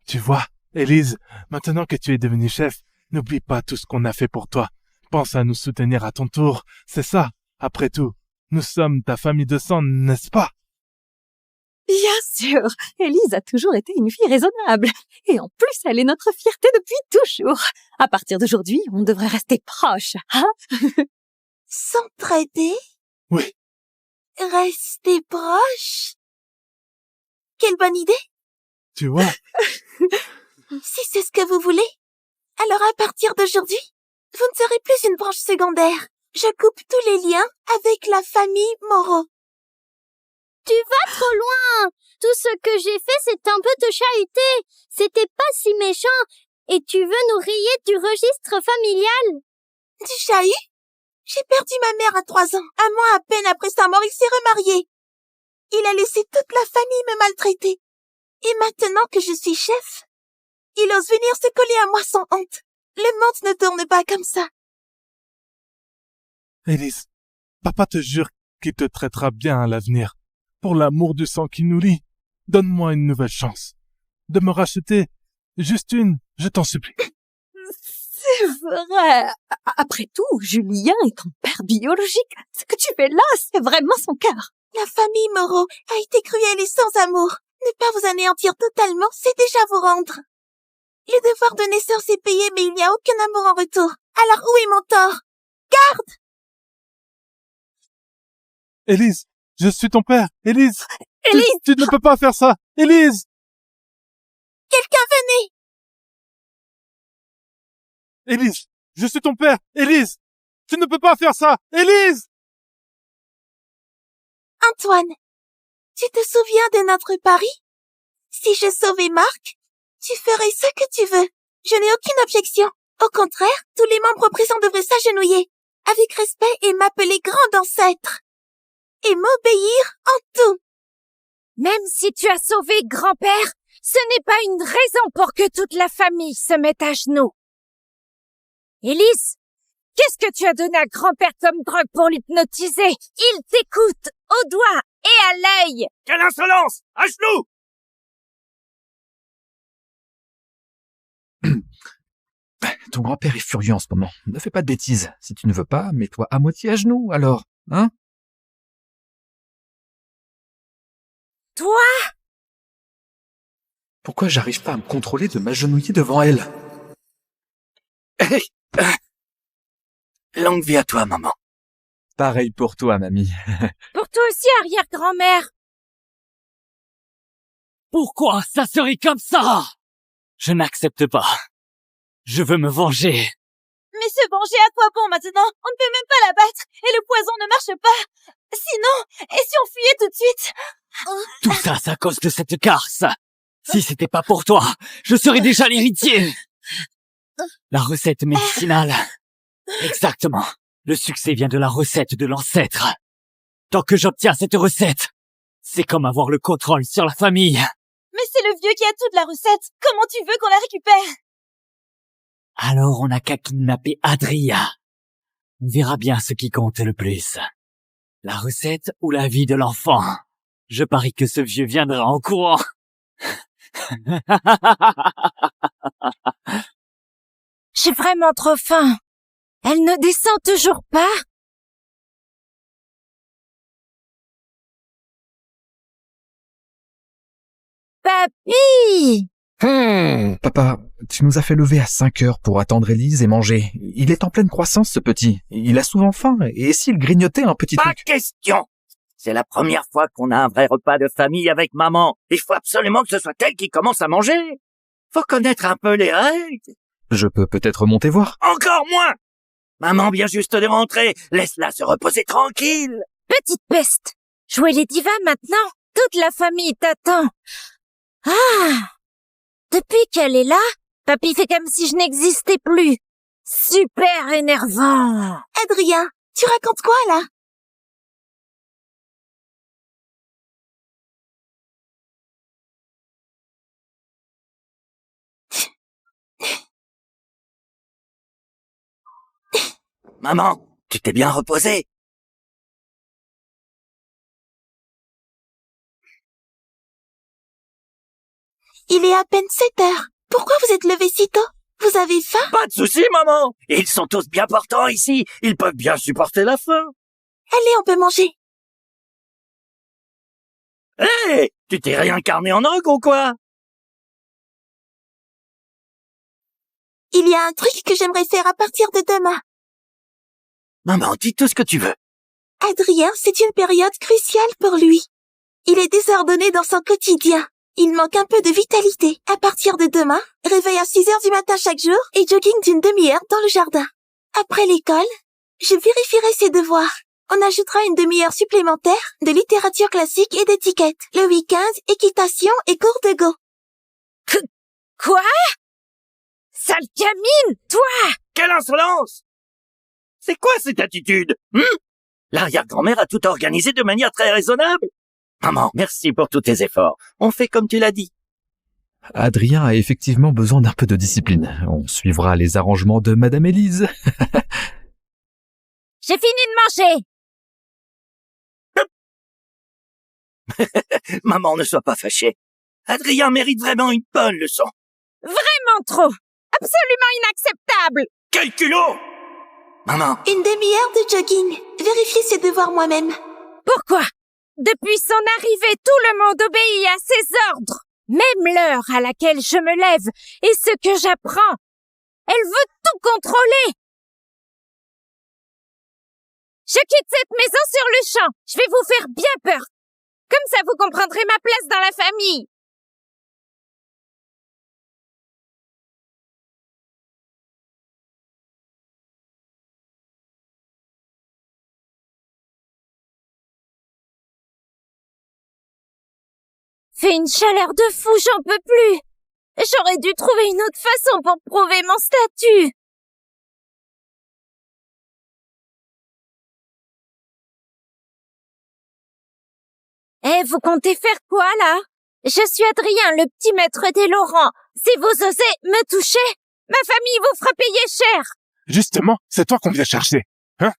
Tu vois, Élise, maintenant que tu es devenue chef, n'oublie pas tout ce qu'on a fait pour toi. Pense à nous soutenir à ton tour, c'est ça, après tout. Nous sommes ta famille de sang, n'est-ce pas? Bien sûr, Élise a toujours été une fille raisonnable. Et en plus, elle est notre fierté depuis toujours. À partir d'aujourd'hui, on devrait rester proches, hein? S'entraider? Oui. Rester proches? Quelle bonne idée! Tu vois? Si c'est ce que vous voulez, alors à partir d'aujourd'hui, vous ne serez plus une branche secondaire. Je coupe tous les liens avec la famille Moreau. Tu vas trop loin. Tout ce que j'ai fait, c'est un peu te chahuter. C'était pas si méchant. Et tu veux nous rayer du registre familial? Du chahut? J'ai perdu ma mère à 3 ans. Un mois à peine après sa mort, il s'est remarié. Il a laissé toute la famille me maltraiter. Et maintenant que je suis chef, il ose venir se coller à moi sans honte. Le monde ne tourne pas comme ça. Élise, papa te jure qu'il te traitera bien à l'avenir. Pour l'amour du sang qui nous lie, donne-moi une nouvelle chance. De me racheter, juste une, je t'en supplie. C'est vrai. Après tout, Julien est ton père biologique. Ce que tu fais là, c'est vraiment son cœur. La famille Moreau a été cruelle et sans amour. Ne pas vous anéantir totalement, c'est déjà vous rendre. Le devoir de naissance est payé, mais il n'y a aucun amour en retour. Alors où est mon tort? Garde! Élise, je suis ton père. Élise! Élise! Tu ne peux pas faire ça! Élise! Quelqu'un venez! Élise! Je suis ton père! Élise! Tu ne peux pas faire ça! Élise! Antoine, tu te souviens de notre pari? Si je sauvais Marc, tu ferais ce que tu veux. Je n'ai aucune objection. Au contraire, tous les membres présents devraient s'agenouiller, avec respect et m'appeler grand ancêtre. Et m'obéir en tout. Même si tu as sauvé grand-père, ce n'est pas une raison pour que toute la famille se mette à genoux. Élise, qu'est-ce que tu as donné à grand-père comme drogue pour l'hypnotiser? Il t'écoute au doigt et à l'œil. Quelle insolence! À genoux! Ton grand-père est furieux en ce moment. Ne fais pas de bêtises. Si tu ne veux pas, mets-toi à moitié à genoux, alors, hein? Toi? Pourquoi j'arrive pas à me contrôler de m'agenouiller devant elle? Longue vie à toi, maman. Pareil pour toi, mamie. Pour toi aussi, arrière-grand-mère. Pourquoi ça serait comme ça? Je n'accepte pas. Je veux me venger. Mais se venger à quoi bon maintenant? On ne peut même pas la battre et le poison ne marche pas. Sinon, et si on fuyait tout de suite? Tout ça, c'est à cause de cette garce. Si c'était pas pour toi, je serais déjà l'héritier. La recette médicinale. Exactement. Le succès vient de la recette de l'ancêtre. Tant que j'obtiens cette recette, c'est comme avoir le contrôle sur la famille. Mais c'est le vieux qui a toute la recette. Comment tu veux qu'on la récupère? Alors on n'a qu'à kidnapper Adria. On verra bien ce qui compte le plus. La recette ou la vie de l'enfant. Je parie que ce vieux viendra en courant. J'ai vraiment trop faim. Elle ne descend toujours pas? Papy! Papa, tu nous as fait lever à 5 heures pour attendre Élise et manger. Il est en pleine croissance, ce petit. Il a souvent faim. Et s'il grignotait un petit Pas truc? question! C'est la première fois qu'on a un vrai repas de famille avec maman. Il faut absolument que ce soit elle qui commence à manger. Faut connaître un peu les règles. Je peux peut-être monter voir. Encore moins! Maman vient juste de rentrer. Laisse-la se reposer tranquille. Petite peste! Jouer les divas maintenant? Toute la famille t'attend. Ah! Depuis qu'elle est là, papy fait comme si je n'existais plus. Super énervant! Adrien, tu racontes quoi là? Maman, tu t'es bien reposée? Il est à peine 7 heures. Pourquoi vous êtes levé si tôt? Vous avez faim? Pas de souci, maman. Ils sont tous bien portants ici. Ils peuvent bien supporter la faim. Allez, on peut manger. Hé, tu t'es réincarné en ogre ou quoi? Il y a un truc que j'aimerais faire à partir de demain. Maman, dis tout ce que tu veux. Adrien, c'est une période cruciale pour lui. Il est désordonné dans son quotidien. Il manque un peu de vitalité. À partir de demain, réveil à 6 heures du matin chaque jour et jogging d'une demi-heure dans le jardin. Après l'école, je vérifierai ses devoirs. On ajoutera une demi-heure supplémentaire de littérature classique et d'étiquette. Le week-end, équitation et cours de go. Quoi? Sale gamine, toi! Quelle insolence! C'est quoi cette attitude? L'arrière-grand-mère a tout organisé de manière très raisonnable. Maman, merci pour tous tes efforts. On fait comme tu l'as dit. Adrien a effectivement besoin d'un peu de discipline. On suivra les arrangements de Madame Élise. J'ai fini de manger. Maman, ne sois pas fâchée. Adrien mérite vraiment une bonne leçon. Vraiment trop. Absolument inacceptable. Quel culot! Maman. Une demi-heure de jogging. Vérifier ses devoirs moi-même. Pourquoi? Depuis son arrivée, tout le monde obéit à ses ordres. Même l'heure à laquelle je me lève et ce que j'apprends. Elle veut tout contrôler. Je quitte cette maison sur le champ. Je vais vous faire bien peur. Comme ça, vous comprendrez ma place dans la famille. Fait une chaleur de fou, j'en peux plus. J'aurais dû trouver une autre façon pour prouver mon statut. Eh, vous comptez faire quoi, là? Je suis Adrien, le petit maître des Laurent. Si vous osez me toucher, ma famille vous fera payer cher. Justement, c'est toi qu'on vient chercher. Hein?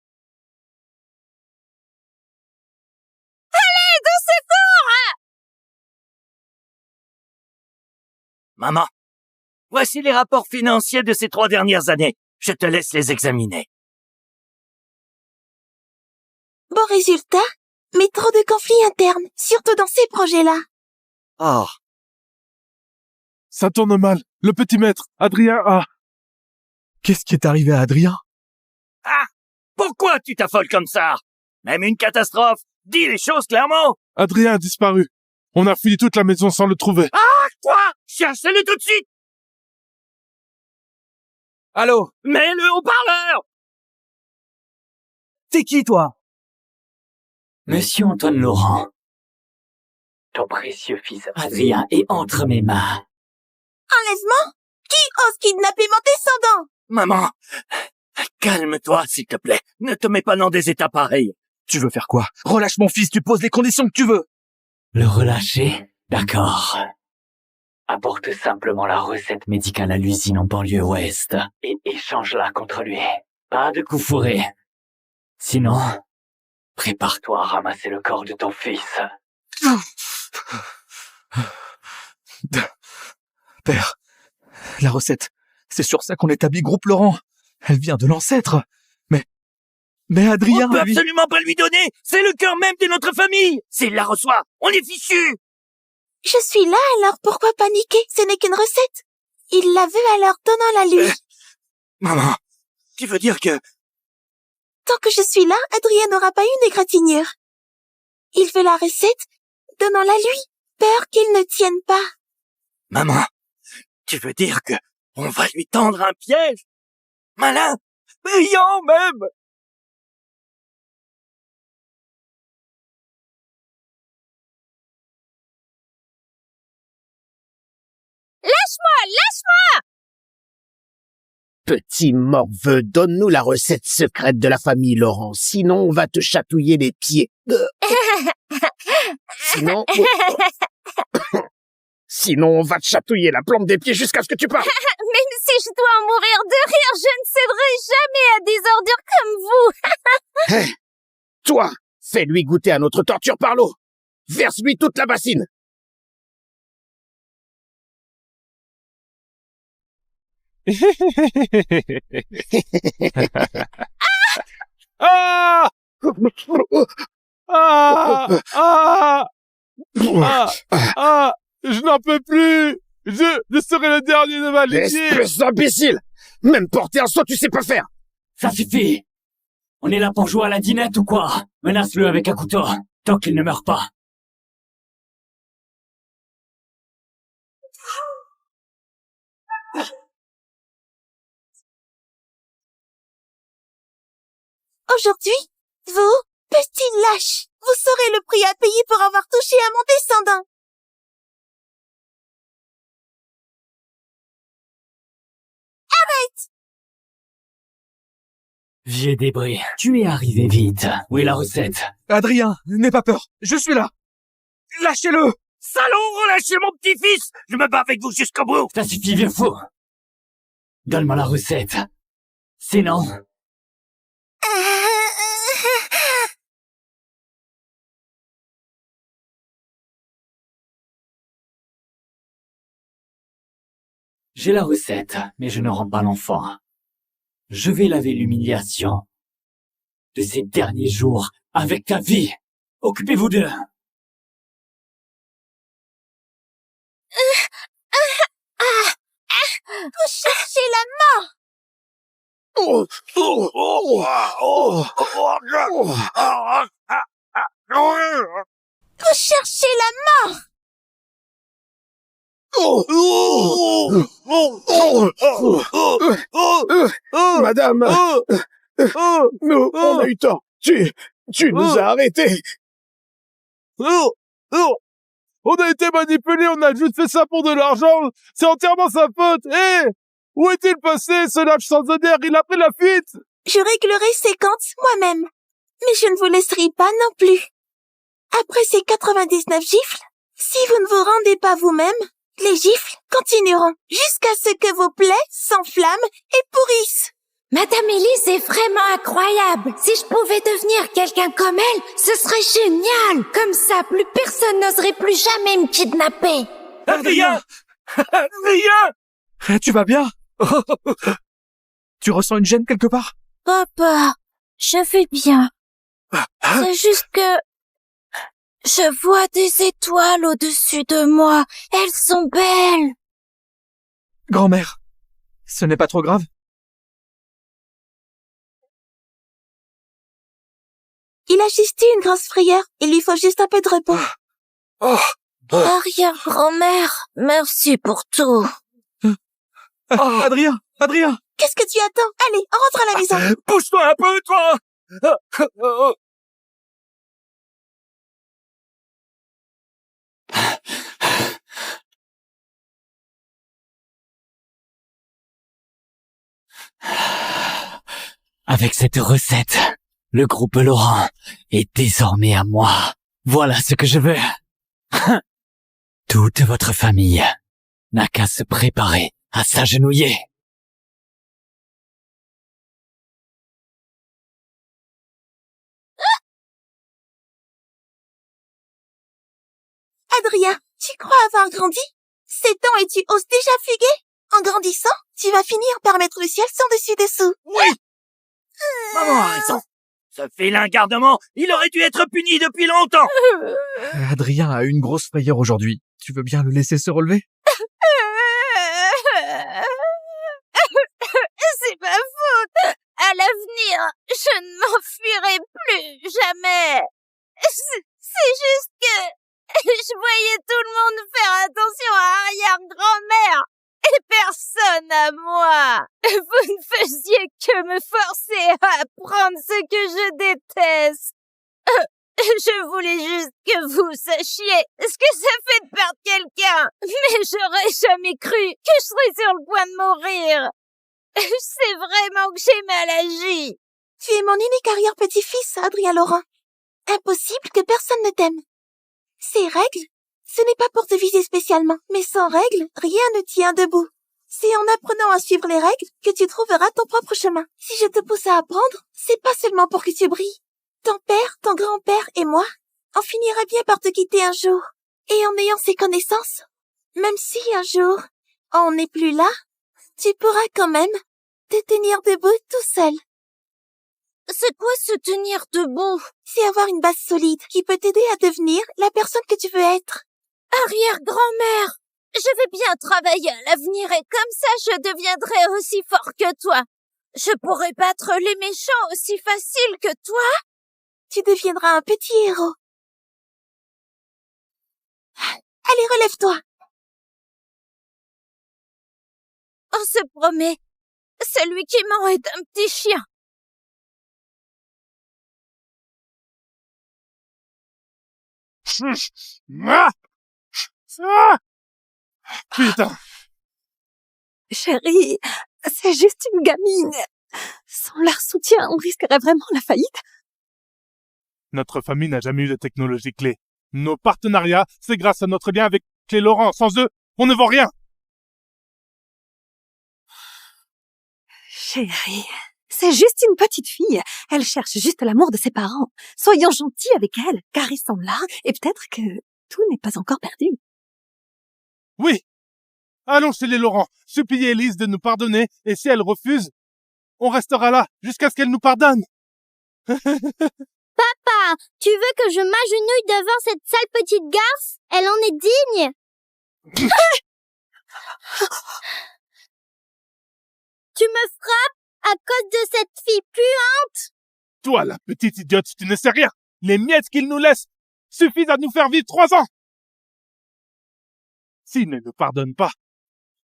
Allez, de secours! Maman, voici les rapports financiers de ces 3 dernières années. Je te laisse les examiner. Bon résultat, mais trop de conflits internes, surtout dans ces projets-là. Oh. Ça tourne mal. Le petit maître, Adrien a... Qu'est-ce qui est arrivé à Adrien? Ah! Pourquoi tu t'affoles comme ça? Même une catastrophe? Dis les choses clairement! Adrien a disparu. On a fouillé toute la maison sans le trouver. Ah, quoi? Cherchez-le tout de suite! Allô? Mets le haut-parleur! T'es qui, toi? Monsieur Antoine Laurent, ton précieux fils Adrien est entre mes mains. Enlèvement? Qui ose kidnapper mon descendant? Maman, calme-toi, s'il te plaît. Ne te mets pas dans des états pareils. Tu veux faire quoi? Relâche mon fils, tu poses les conditions que tu veux. Le relâcher? D'accord. Apporte simplement la recette médicale à l'usine en banlieue ouest et échange-la contre lui. Pas de coup fourré. Sinon, prépare-toi à ramasser le corps de ton fils. Père, la recette, c'est sur ça qu'on établit Groupe Laurent. Elle vient de l'ancêtre. Mais Adrien... On peut absolument pas lui donner. C'est le cœur même de notre famille. S'il la reçoit, on est fichu. Je suis là, alors pourquoi paniquer? Ce n'est qu'une recette. Il la veut, alors donnons-la lui. Maman, tu veux dire que... Tant que je suis là, Adrien n'aura pas une égratignure. Il veut la recette, donnons-la lui. Peur qu'il ne tienne pas. Maman, tu veux dire que on va lui tendre un piège? Malin, brillant même. Lâche-moi, lâche-moi! Petit morveux, donne-nous la recette secrète de la famille Laurent, sinon on va te chatouiller les pieds. Sinon... Sinon, on va te chatouiller la plante des pieds jusqu'à ce que tu parles. Même si je dois en mourir de rire, je ne céderai jamais à des ordures comme vous. Toi, fais-lui goûter à notre torture par l'eau. Verse-lui toute la bassine. Ah! Je n'en peux plus! Je serai le dernier de ma lignée! Espèce d'imbécile! Même porter un saut, tu sais pas faire! Ça suffit! On est là pour jouer à la dinette ou quoi? Menace-le avec un couteau, tant qu'il ne meurt pas. Aujourd'hui, vous, petit lâche, vous saurez le prix à payer pour avoir touché à mon descendant. Arrête! Vieux débris, tu es arrivé vite. Où est la recette? Adrien, n'aie pas peur, je suis là. Lâchez-le! Salaud, relâchez mon petit-fils! Je me bats avec vous jusqu'au bout! Ça suffit, vieux fou! Donne-moi la recette. Sinon... J'ai la recette, mais je ne rends pas l'enfant. Je vais laver l'humiliation de ces derniers jours avec ta vie. Occupez-vous d'eux. Vous cherchez la mort! Vous cherchez la mort! Madame, nous, on a eu tort. Tu nous as arrêtés. On a été manipulés, on a juste fait ça pour de l'argent. C'est entièrement sa faute. Où est-il passé, ce lâche sans honneur? Il a pris la fuite. Je réglerai ces comptes moi-même. Mais je ne vous laisserai pas non plus. Après ces 99 gifles, si vous ne vous rendez pas vous-même, les gifles continueront jusqu'à ce que vos plaies s'enflamment et pourrissent. Madame Élise est vraiment incroyable. Si je pouvais devenir quelqu'un comme elle, ce serait génial. Comme ça, plus personne n'oserait plus jamais me kidnapper. Adrien! Adrien! Tu vas bien? Tu ressens une gêne quelque part? Papa, je vais bien. C'est juste que je vois des étoiles au-dessus de moi. Elles sont belles. Grand-mère, ce n'est pas trop grave? Il a juste eu une grosse frayeur. Il lui faut juste un peu de repos. Arrière-grand-mère, merci pour tout. Adrien! Qu'est-ce que tu attends? Allez, on rentre à la maison. Pousse-toi un peu, toi! Avec cette recette, le groupe Laurent est désormais à moi. Voilà ce que je veux. Toute votre famille n'a qu'à se préparer à s'agenouiller. Adrien, tu crois avoir grandi? 7 ans et tu oses déjà fuguer? En grandissant, tu vas finir par mettre le ciel sans dessus-dessous. Oui! Maman a raison. Ce félin gardement, il aurait dû être puni depuis longtemps. Adrien a eu une grosse frayeur aujourd'hui. Tu veux bien le laisser se relever? C'est ma faute. À l'avenir, je ne m'enfuirai plus jamais. C'est juste que je voyais tout le monde faire attention à arrière-grand-mère et personne à moi. Vous ne faisiez que me forcer à apprendre ce que je déteste. Je voulais juste que vous sachiez ce que ça fait de perdre quelqu'un, mais j'aurais jamais cru que je serais sur le point de mourir. C'est vraiment que j'ai mal agi. Tu es mon unique arrière-petit-fils, Adrien Laurent. Impossible que personne ne t'aime. Ces règles, Ce n'est pas pour te viser spécialement, mais sans règles, rien ne tient debout. C'est en apprenant à suivre les règles que tu trouveras ton propre chemin. Si je te pousse à apprendre, c'est pas seulement pour que tu brilles. Ton père, ton grand-père et moi, on finira bien par te quitter un jour. Et en ayant ces connaissances, même si un jour, on n'est plus là, tu pourras quand même te tenir debout tout seul. C'est quoi se tenir debout? C'est avoir une base solide qui peut t'aider à devenir la personne que tu veux être. Arrière-grand-mère, je vais bien travailler à l'avenir et comme ça je deviendrai aussi fort que toi. Je pourrai battre les méchants aussi facile que toi. Tu deviendras un petit héros. Allez, relève-toi. On se promet, celui qui ment est un petit chien. Putain! Chérie, c'est juste une gamine. Sans leur soutien, on risquerait vraiment la faillite. Notre famille n'a jamais eu de technologie clé. Nos partenariats, c'est grâce à notre lien avec les Laurent. Sans eux, on ne vaut rien. Chérie, c'est juste une petite fille. Elle cherche juste l'amour de ses parents. Soyons gentils avec elle, car ils sont là, et peut-être que tout n'est pas encore perdu. Oui. Allons chez les Laurent, supplier Élise de nous pardonner, et si elle refuse, on restera là, jusqu'à ce qu'elle nous pardonne. Papa, tu veux que je m'agenouille devant cette sale petite garce? Elle en est digne. Tu me frappes à cause de cette fille puante? Toi, la petite idiote, tu ne sais rien. Les miettes qu'il nous laisse suffisent à nous faire vivre 3 ans. S'il ne nous pardonne pas,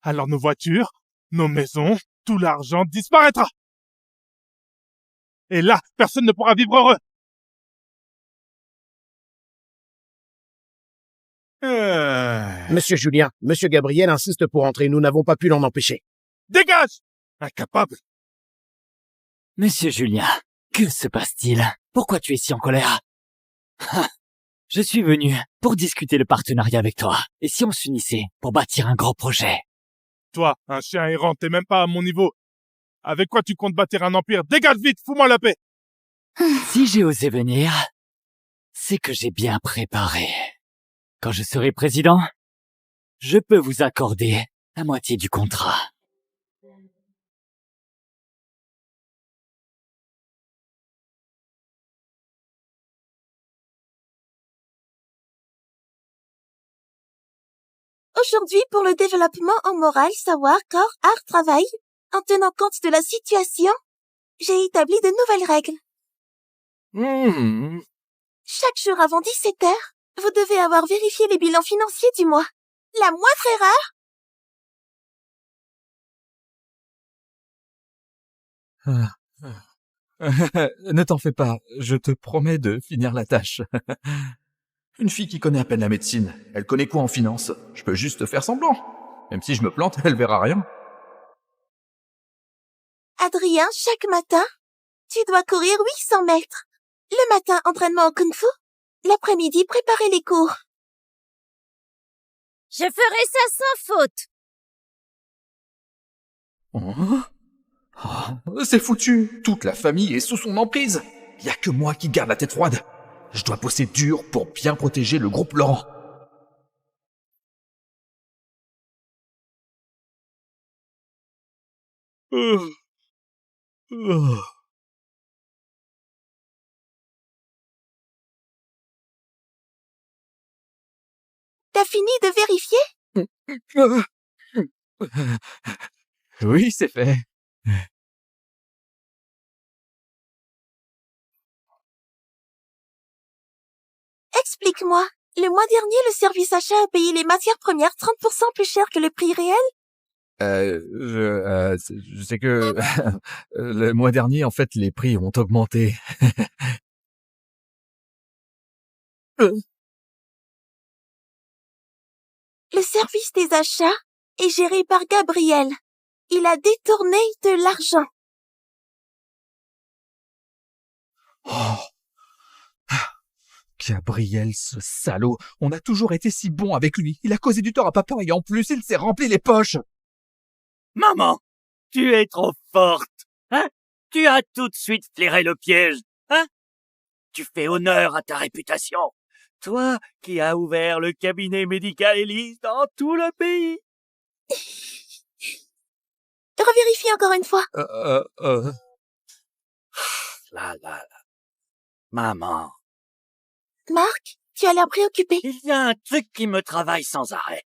alors nos voitures, nos maisons, tout l'argent disparaîtra. Et là, personne ne pourra vivre heureux. Monsieur Julien, Monsieur Gabriel insiste pour entrer. Nous n'avons pas pu l'en empêcher. Dégage! Incapable. Monsieur Julien, que se passe-t-il? Pourquoi tu es si en colère? Je suis venu pour discuter le partenariat avec toi. Et si on s'unissait pour bâtir un grand projet? Toi, un chien errant, t'es même pas à mon niveau. Avec quoi tu comptes bâtir un empire? Dégage vite, fous-moi la paix! Si j'ai osé venir, c'est que j'ai bien préparé. Quand je serai président, je peux vous accorder la moitié du contrat. Aujourd'hui, pour le développement en morale, savoir, corps, art, travail, en tenant compte de la situation, j'ai établi de nouvelles règles. Chaque jour avant 17 heures, vous devez avoir vérifié les bilans financiers du mois. La moindre erreur. Ne t'en fais pas, je te promets de finir la tâche. Une fille qui connaît à peine la médecine, elle connaît quoi en finance? Je peux juste faire semblant. Même si je me plante, elle verra rien. Adrien, chaque matin, tu dois courir 800 mètres. Le matin, entraînement au kung-fu. L'après-midi, préparer les cours. Je ferai ça sans faute. C'est foutu. Toute la famille est sous son emprise. Y a que moi qui garde la tête froide. Je dois bosser dur pour bien protéger le groupe Laurent. T'as fini de vérifier? Oui, c'est fait. Explique-moi. Le mois dernier, le service achat a payé les matières premières 30% plus cher que le prix réel? Je sais que le mois dernier, en fait, les prix ont augmenté. Le service des achats est géré par Gabriel. Il a détourné de l'argent. Gabriel, ce salaud, on a toujours été si bon avec lui. Il a causé du tort à papa et en plus, il s'est rempli les poches. Maman, tu es trop forte, hein? Tu as tout de suite flairé le piège, hein? Tu fais honneur à ta réputation. Toi qui as ouvert le cabinet médical Élise dans tout le pays. Revérifie encore une fois. Là. Maman. Marc, tu as l'air préoccupé. Il y a un truc qui me travaille sans arrêt.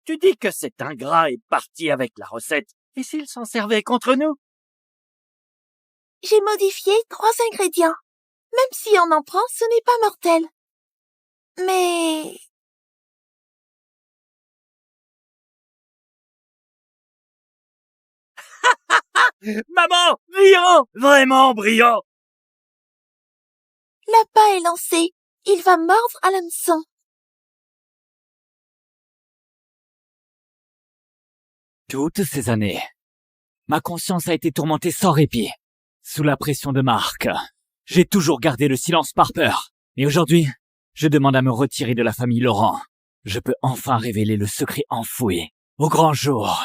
Tu dis que cet ingrat est parti avec la recette. Et s'il s'en servait contre nous? J'ai modifié 3 ingrédients. Même si on en prend, ce n'est pas mortel. Mais... Maman, brillant, vraiment brillant. L'appât est lancé. Il va mordre à l'hameçon. Toutes ces années, ma conscience a été tourmentée sans répit. Sous la pression de Marc, j'ai toujours gardé le silence par peur. Et aujourd'hui, je demande à me retirer de la famille Laurent. Je peux enfin révéler le secret enfoui. Au grand jour.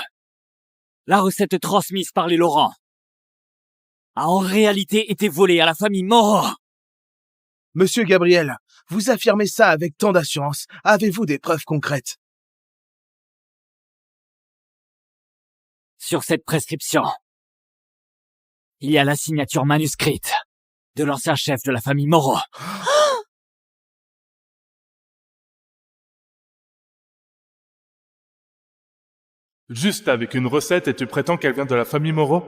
La recette transmise par les Laurent a en réalité été volée à la famille Moreau. Monsieur Gabriel, vous affirmez ça avec tant d'assurance. Avez-vous des preuves concrètes? Sur cette prescription, il y a la signature manuscrite de l'ancien chef de la famille Moreau. Juste avec une recette et tu prétends qu'elle vient de la famille Moreau?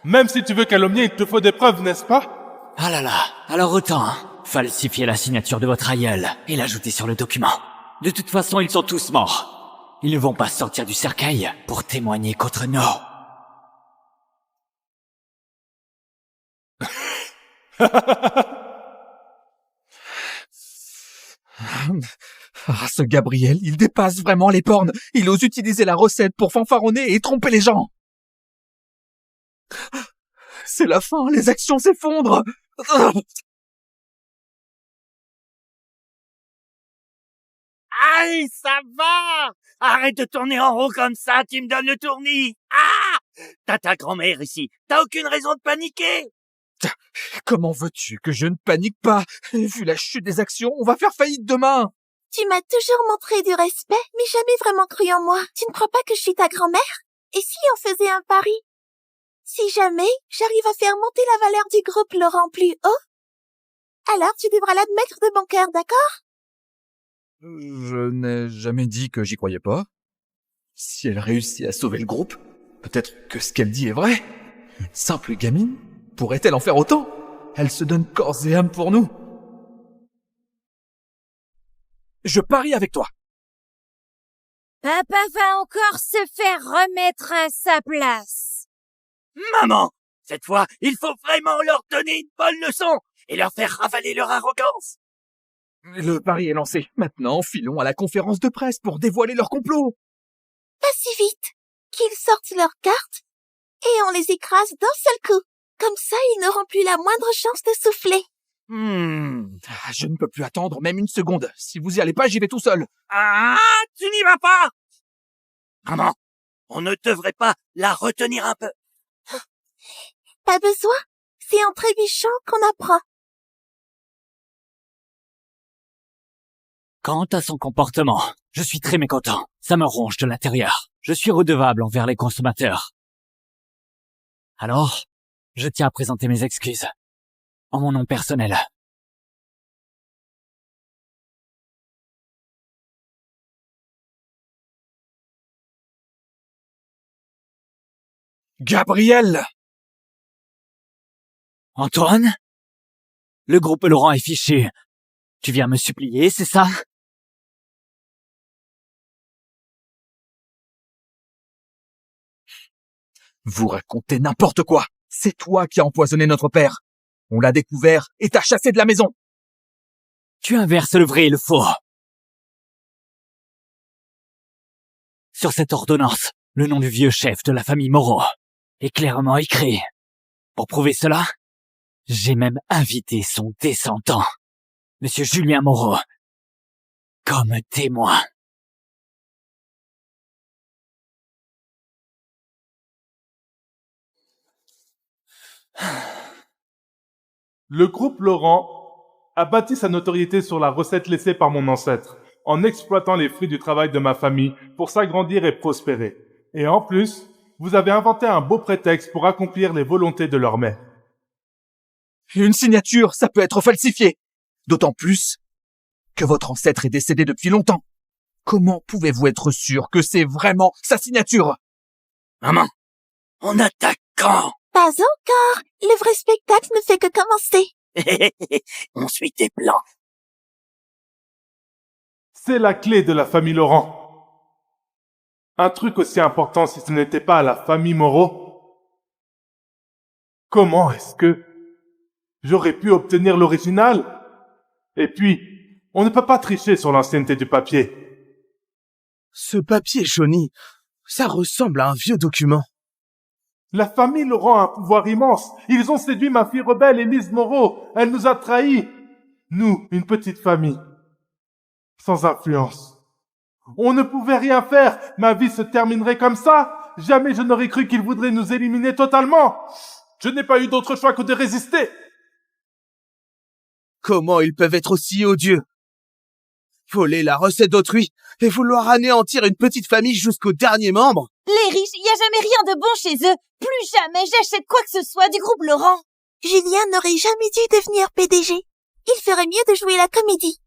Même si tu veux calomnier, il te faut des preuves, n'est-ce pas? Ah là là, alors autant falsifier la signature de votre aïeul et l'ajouter sur le document. De toute façon, ils sont tous morts. Ils ne vont pas sortir du cercueil pour témoigner contre nous. Ah, ce Gabriel, il dépasse vraiment les bornes. Il ose utiliser la recette pour fanfaronner et tromper les gens. C'est la fin, les actions s'effondrent. Aïe, ça va! Arrête de tourner en rond comme ça, tu me donnes le tournis! Ah! T'as ta grand-mère ici, t'as aucune raison de paniquer! Comment veux-tu que je ne panique pas? Vu la chute des actions, on va faire faillite demain. Tu m'as toujours montré du respect, mais jamais vraiment cru en moi. Tu ne crois pas que je suis ta grand-mère? Et si on faisait un pari? Si jamais j'arrive à faire monter la valeur du groupe Laurent plus haut, alors tu devras l'admettre de bon cœur, d'accord? Je n'ai jamais dit que j'y croyais pas. Si elle réussit à sauver le groupe, peut-être que ce qu'elle dit est vrai. Une simple gamine, pourrait-elle en faire autant? Elle se donne corps et âme pour nous. Je parie avec toi. Papa va encore se faire remettre à sa place. Maman, cette fois, il faut vraiment leur donner une bonne leçon et leur faire ravaler leur arrogance. Le pari est lancé. Maintenant, filons à la conférence de presse pour dévoiler leur complot. Pas si vite. Qu'ils sortent leurs cartes et on les écrase d'un seul coup. Comme ça, ils n'auront plus la moindre chance de souffler. Je ne peux plus attendre même une seconde. Si vous y allez pas, j'y vais tout seul. Ah, tu n'y vas pas! Maman, on ne devrait pas la retenir un peu. Pas besoin. C'est en trébuchant qu'on apprend. Quant à son comportement, je suis très mécontent. Ça me ronge de l'intérieur. Je suis redevable envers les consommateurs. Alors, je tiens à présenter mes excuses. En mon nom personnel. Gabriel! Antoine? Le groupe Laurent est fichu. Tu viens me supplier, c'est ça? Vous racontez n'importe quoi. C'est toi qui as empoisonné notre père. On l'a découvert et t'as chassé de la maison. Tu inverses le vrai et le faux. Sur cette ordonnance, le nom du vieux chef de la famille Moreau est clairement écrit. Pour prouver cela, j'ai même invité son descendant, Monsieur Julien Moreau, comme témoin. Le groupe Laurent a bâti sa notoriété sur la recette laissée par mon ancêtre, en exploitant les fruits du travail de ma famille pour s'agrandir et prospérer. Et en plus, vous avez inventé un beau prétexte pour accomplir les volontés de leur mère. Une signature, ça peut être falsifié. D'autant plus que votre ancêtre est décédé depuis longtemps. Comment pouvez-vous être sûr que c'est vraiment sa signature? Maman, on attaque quand? Pas encore. Le vrai spectacle ne fait que commencer. On suit tes plans. C'est la clé de la famille Laurent. Un truc aussi important si ce n'était pas la famille Moreau. Comment est-ce que j'aurais pu obtenir l'original? Et puis, on ne peut pas tricher sur l'ancienneté du papier. Ce papier jauni, ça ressemble à un vieux document. La famille Laurent a un pouvoir immense. Ils ont séduit ma fille rebelle, Élise Moreau. Elle nous a trahis. Nous, une petite famille. Sans influence. On ne pouvait rien faire. Ma vie se terminerait comme ça. Jamais je n'aurais cru qu'ils voudraient nous éliminer totalement. Je n'ai pas eu d'autre choix que de résister. Comment ils peuvent être aussi odieux? Voler la recette d'autrui et vouloir anéantir une petite famille jusqu'au dernier membre? Les riches, y a jamais rien de bon chez eux. Plus jamais j'achète quoi que ce soit du groupe Laurent. Julien n'aurait jamais dû devenir PDG. Il ferait mieux de jouer la comédie.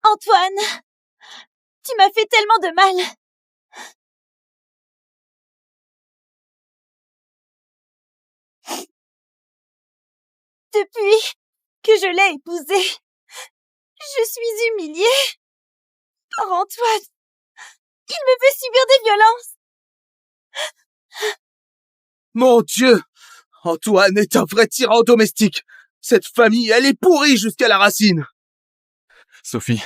Antoine, tu m'as fait tellement de mal. Depuis que je l'ai épousé, je suis humiliée par Antoine. Il me fait subir des violences. Mon Dieu! Antoine est un vrai tyran domestique. Cette famille, elle est pourrie jusqu'à la racine. Sophie,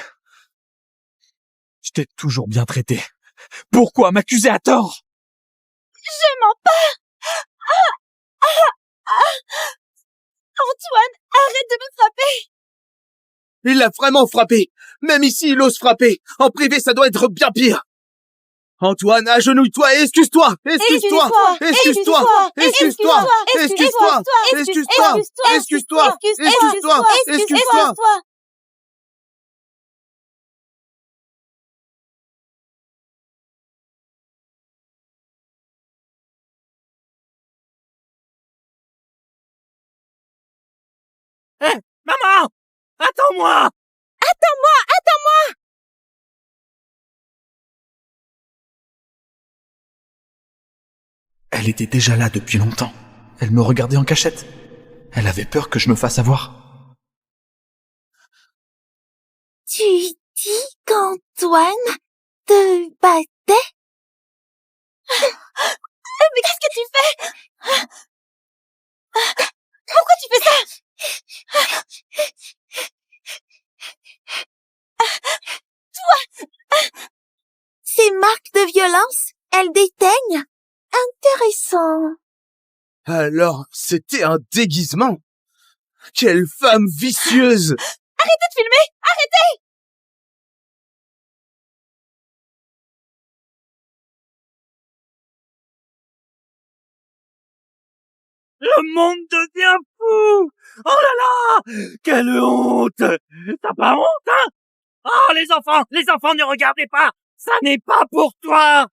je t'ai toujours bien traité. Pourquoi m'accuser à tort? Je mens pas. Antoine, arrête de me frapper. Il l'a vraiment frappé. Même ici, il ose frapper. En privé, ça doit être bien pire. Antoine, agenouille-toi et excuse-toi. Excuse-toi. Excuse-toi. Excuse-toi. Excuse-toi. Excuse-toi. Excuse-toi. Excuse-toi. Excuse-toi. Hé, maman! Attends-moi! Attends-moi! Attends-moi! Elle était déjà là depuis longtemps. Elle me regardait en cachette. Elle avait peur que je me fasse avoir. Tu dis qu'Antoine te battait? Mais qu'est-ce que tu fais? Pourquoi tu fais ça? Toi! Ces marques de violence, elles déteignent? Intéressant. Alors, c'était un déguisement. Quelle femme vicieuse! Arrêtez de filmer! Arrêtez! Le monde devient fou! Oh là là! Quelle honte! T'as pas honte, hein? Oh, les enfants, ne regardez pas! Ça n'est pas pour toi!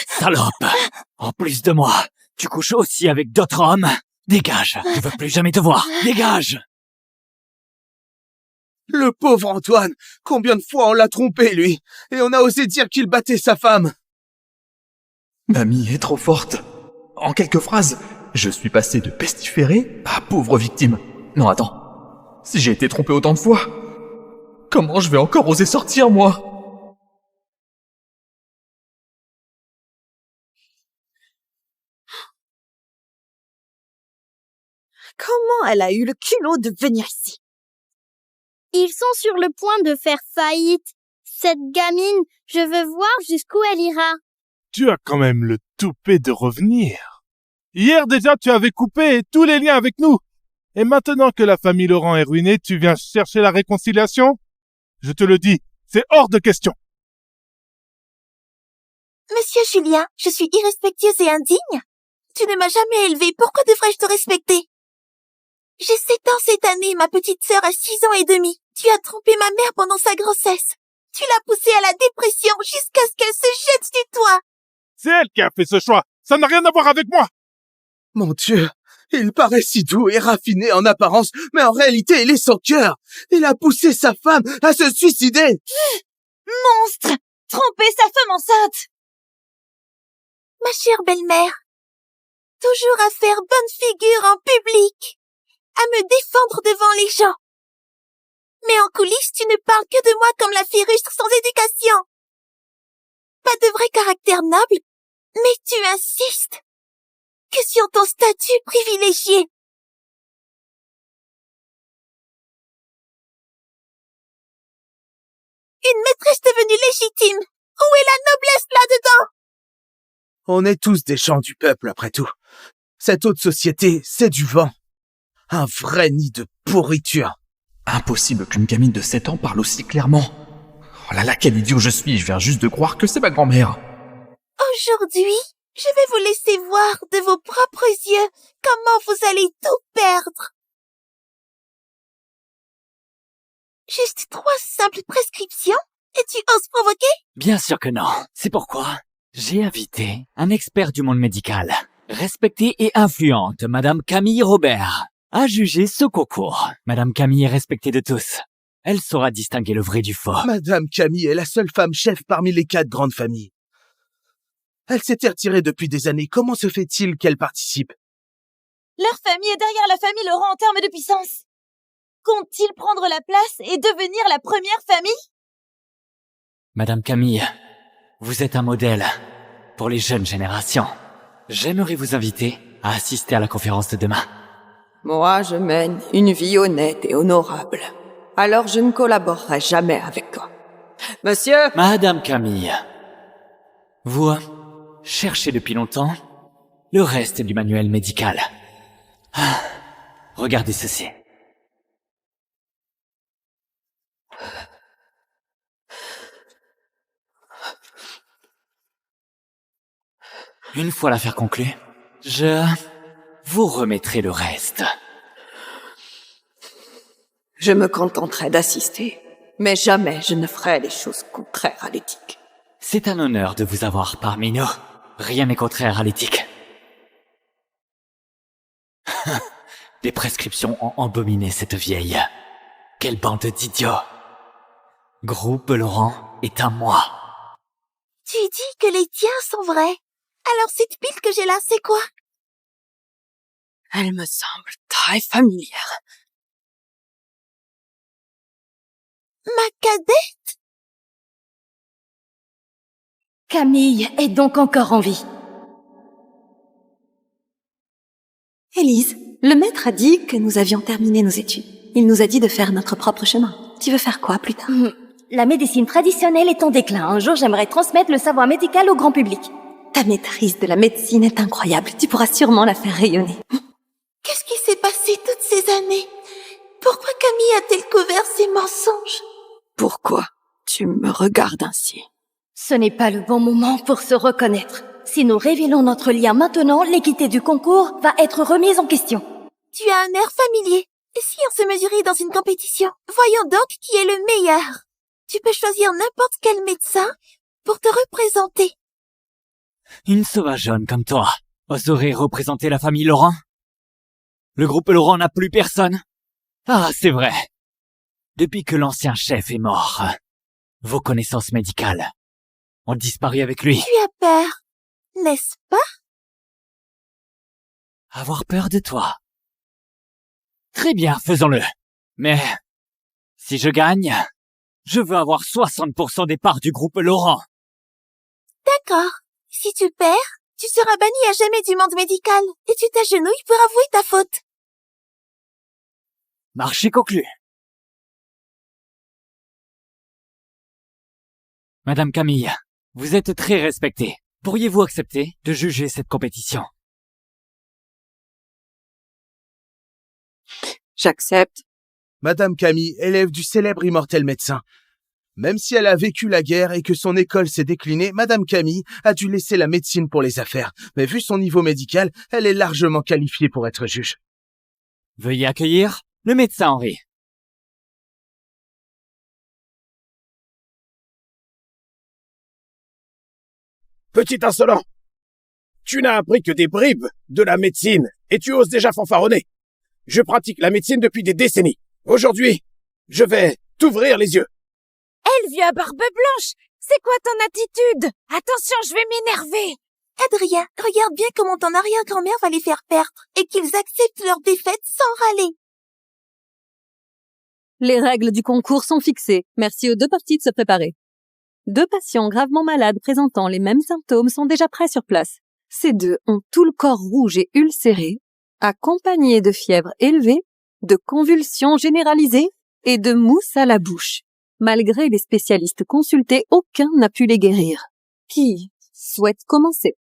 Salope! En plus de moi, tu couches aussi avec d'autres hommes? Dégage! Je veux plus jamais te voir! Dégage! Le pauvre Antoine! Combien de fois on l'a trompé, lui! Et on a osé dire qu'il battait sa femme! Mamie est trop forte. En quelques phrases, Je suis passé de pestiféré à pauvre victime. Non, attends. Si j'ai été trompé autant de fois, comment je vais encore oser sortir, moi? Comment elle a eu le culot de venir ici? Ils sont sur le point de faire faillite. Cette gamine, je veux voir jusqu'où elle ira. Tu as quand même le toupet de revenir. Hier déjà, tu avais coupé tous les liens avec nous. Et maintenant que la famille Laurent est ruinée, tu viens chercher la réconciliation? Je te le dis, c'est hors de question. Monsieur Julien, je suis irrespectueuse et indigne. Tu ne m'as jamais élevée, pourquoi devrais-je te respecter? J'ai 7 ans cette année, ma petite sœur a 6 ans et demi. Tu as trompé ma mère pendant sa grossesse. Tu l'as poussée à la dépression jusqu'à ce qu'elle se jette du toit. C'est elle qui a fait ce choix. Ça n'a rien à voir avec moi. Mon Dieu, il paraît si doux et raffiné en apparence, mais en réalité, il est sans cœur. Il a poussé sa femme à se suicider. Monstre! Tromper sa femme enceinte! Ma chère belle-mère, toujours à faire bonne figure en public, à me défendre devant les gens. Mais en coulisses, tu ne parles que de moi comme la fille rustre sans éducation. Pas de vrai caractère noble, mais tu insistes que sur ton statut privilégié. Une maîtresse devenue légitime. Où est la noblesse là-dedans? On est tous des gens du peuple, après tout. Cette haute société, c'est du vent. Un vrai nid de pourriture. Impossible qu'une gamine de 7 ans parle aussi clairement. Oh là là, quel idiot je suis, je viens juste de croire que c'est ma grand-mère. Aujourd'hui, je vais vous laisser voir de vos propres yeux comment vous allez tout perdre. Juste 3 simples prescriptions et tu oses provoquer? Bien sûr que non. C'est pourquoi j'ai invité un expert du monde médical, respectée et influente, Madame Camille Robert, à juger ce concours. Madame Camille est respectée de tous. Elle saura distinguer le vrai du faux. Madame Camille est la seule femme chef parmi les 4 grandes familles. Elle s'était retirée depuis des années. Comment se fait-il qu'elle participe? Leur famille est derrière la famille Laurent en termes de puissance. Compte-t-il prendre la place et devenir la première famille? Madame Camille, vous êtes un modèle pour les jeunes générations. J'aimerais vous inviter à assister à la conférence de demain. Moi, je mène une vie honnête et honorable. Alors je ne collaborerai jamais avec toi. Monsieur! Madame Camille, vous cherchez depuis longtemps le reste du manuel médical. Ah, regardez ceci. Une fois l'affaire conclue, je vous remettrai le reste. Je me contenterai d'assister, mais jamais je ne ferai des choses contraires à l'éthique. C'est un honneur de vous avoir parmi nous. Rien n'est contraire à l'éthique. Des prescriptions ont embominé cette vieille. Quelle bande d'idiots. Groupe Laurent est à moi. Tu dis que les tiens sont vrais. Alors cette pile que j'ai là, c'est quoi? Elle me semble très familière. Ma cadette? Camille est donc encore en vie. Élise, le maître a dit que nous avions terminé nos études. Il nous a dit de faire notre propre chemin. Tu veux faire quoi plus tard? La médecine traditionnelle est en déclin. Un jour, j'aimerais transmettre le savoir médical au grand public. Ta maîtrise de la médecine est incroyable. Tu pourras sûrement la faire rayonner. Qu'est-ce qui s'est passé toutes ces années? Pourquoi Camille a-t-elle couvert ses mensonges? Pourquoi tu me regardes ainsi? Ce n'est pas le bon moment pour se reconnaître. Si nous révélons notre lien maintenant, l'équité du concours va être remise en question. Tu as un air familier. Et si on se mesurait dans une compétition? Voyons donc qui est le meilleur. Tu peux choisir n'importe quel médecin pour te représenter. Une sauvageonne comme toi oserait représenter la famille Laurent? Le groupe Laurent n'a plus personne? Ah, c'est vrai. Depuis que l'ancien chef est mort, vos connaissances médicales ont disparu avec lui. Tu as peur, n'est-ce pas? Avoir peur de toi. Très bien, faisons-le. Mais, si je gagne, je veux avoir 60% des parts du groupe Laurent. D'accord. Si tu perds, tu seras banni à jamais du monde médical et tu t'agenouilles pour avouer ta faute. Marché conclu. Madame Camille, vous êtes très respectée. Pourriez-vous accepter de juger cette compétition? J'accepte. Madame Camille, élève du célèbre immortel médecin. Même si elle a vécu la guerre et que son école s'est déclinée, Madame Camille a dû laisser la médecine pour les affaires. Mais vu son niveau médical, elle est largement qualifiée pour être juge. Veuillez accueillir le médecin Henri. Petit insolent! Tu n'as appris que des bribes de la médecine et tu oses déjà fanfaronner. Je pratique la médecine depuis des décennies. Aujourd'hui, je vais t'ouvrir les yeux. Elle, vieux à barbe blanche! C'est quoi ton attitude? Attention, je vais m'énerver! Adrien, regarde bien comment ton arrière-grand-mère va les faire perdre et qu'ils acceptent leur défaite sans râler. Les règles du concours sont fixées. Merci aux deux parties de se préparer. 2 patients gravement malades présentant les mêmes symptômes sont déjà prêts sur place. Ces 2 ont tout le corps rouge et ulcéré, accompagnés de fièvre élevée, de convulsions généralisées et de mousse à la bouche. Malgré les spécialistes consultés, aucun n'a pu les guérir. Qui souhaite commencer?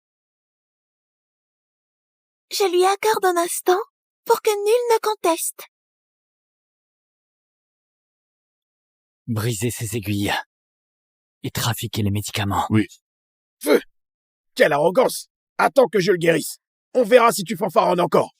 Je lui accorde un instant pour que nul ne conteste. Briser ses aiguilles. Et trafiquer les médicaments. Oui. Feu! Quelle arrogance! Attends que je le guérisse. On verra si tu fanfaronnes encore.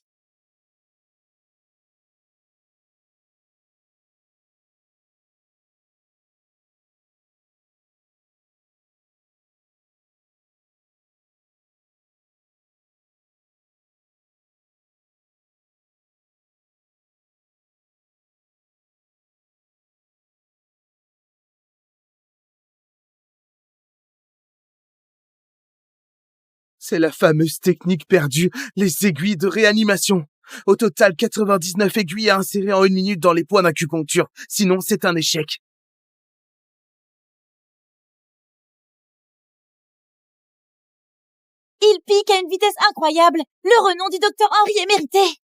C'est la fameuse technique perdue, les aiguilles de réanimation. Au total, 99 aiguilles à insérer en 1 minute dans les points d'acupuncture. Sinon, c'est un échec. Il pique à une vitesse incroyable. Le renom du docteur Henry est mérité.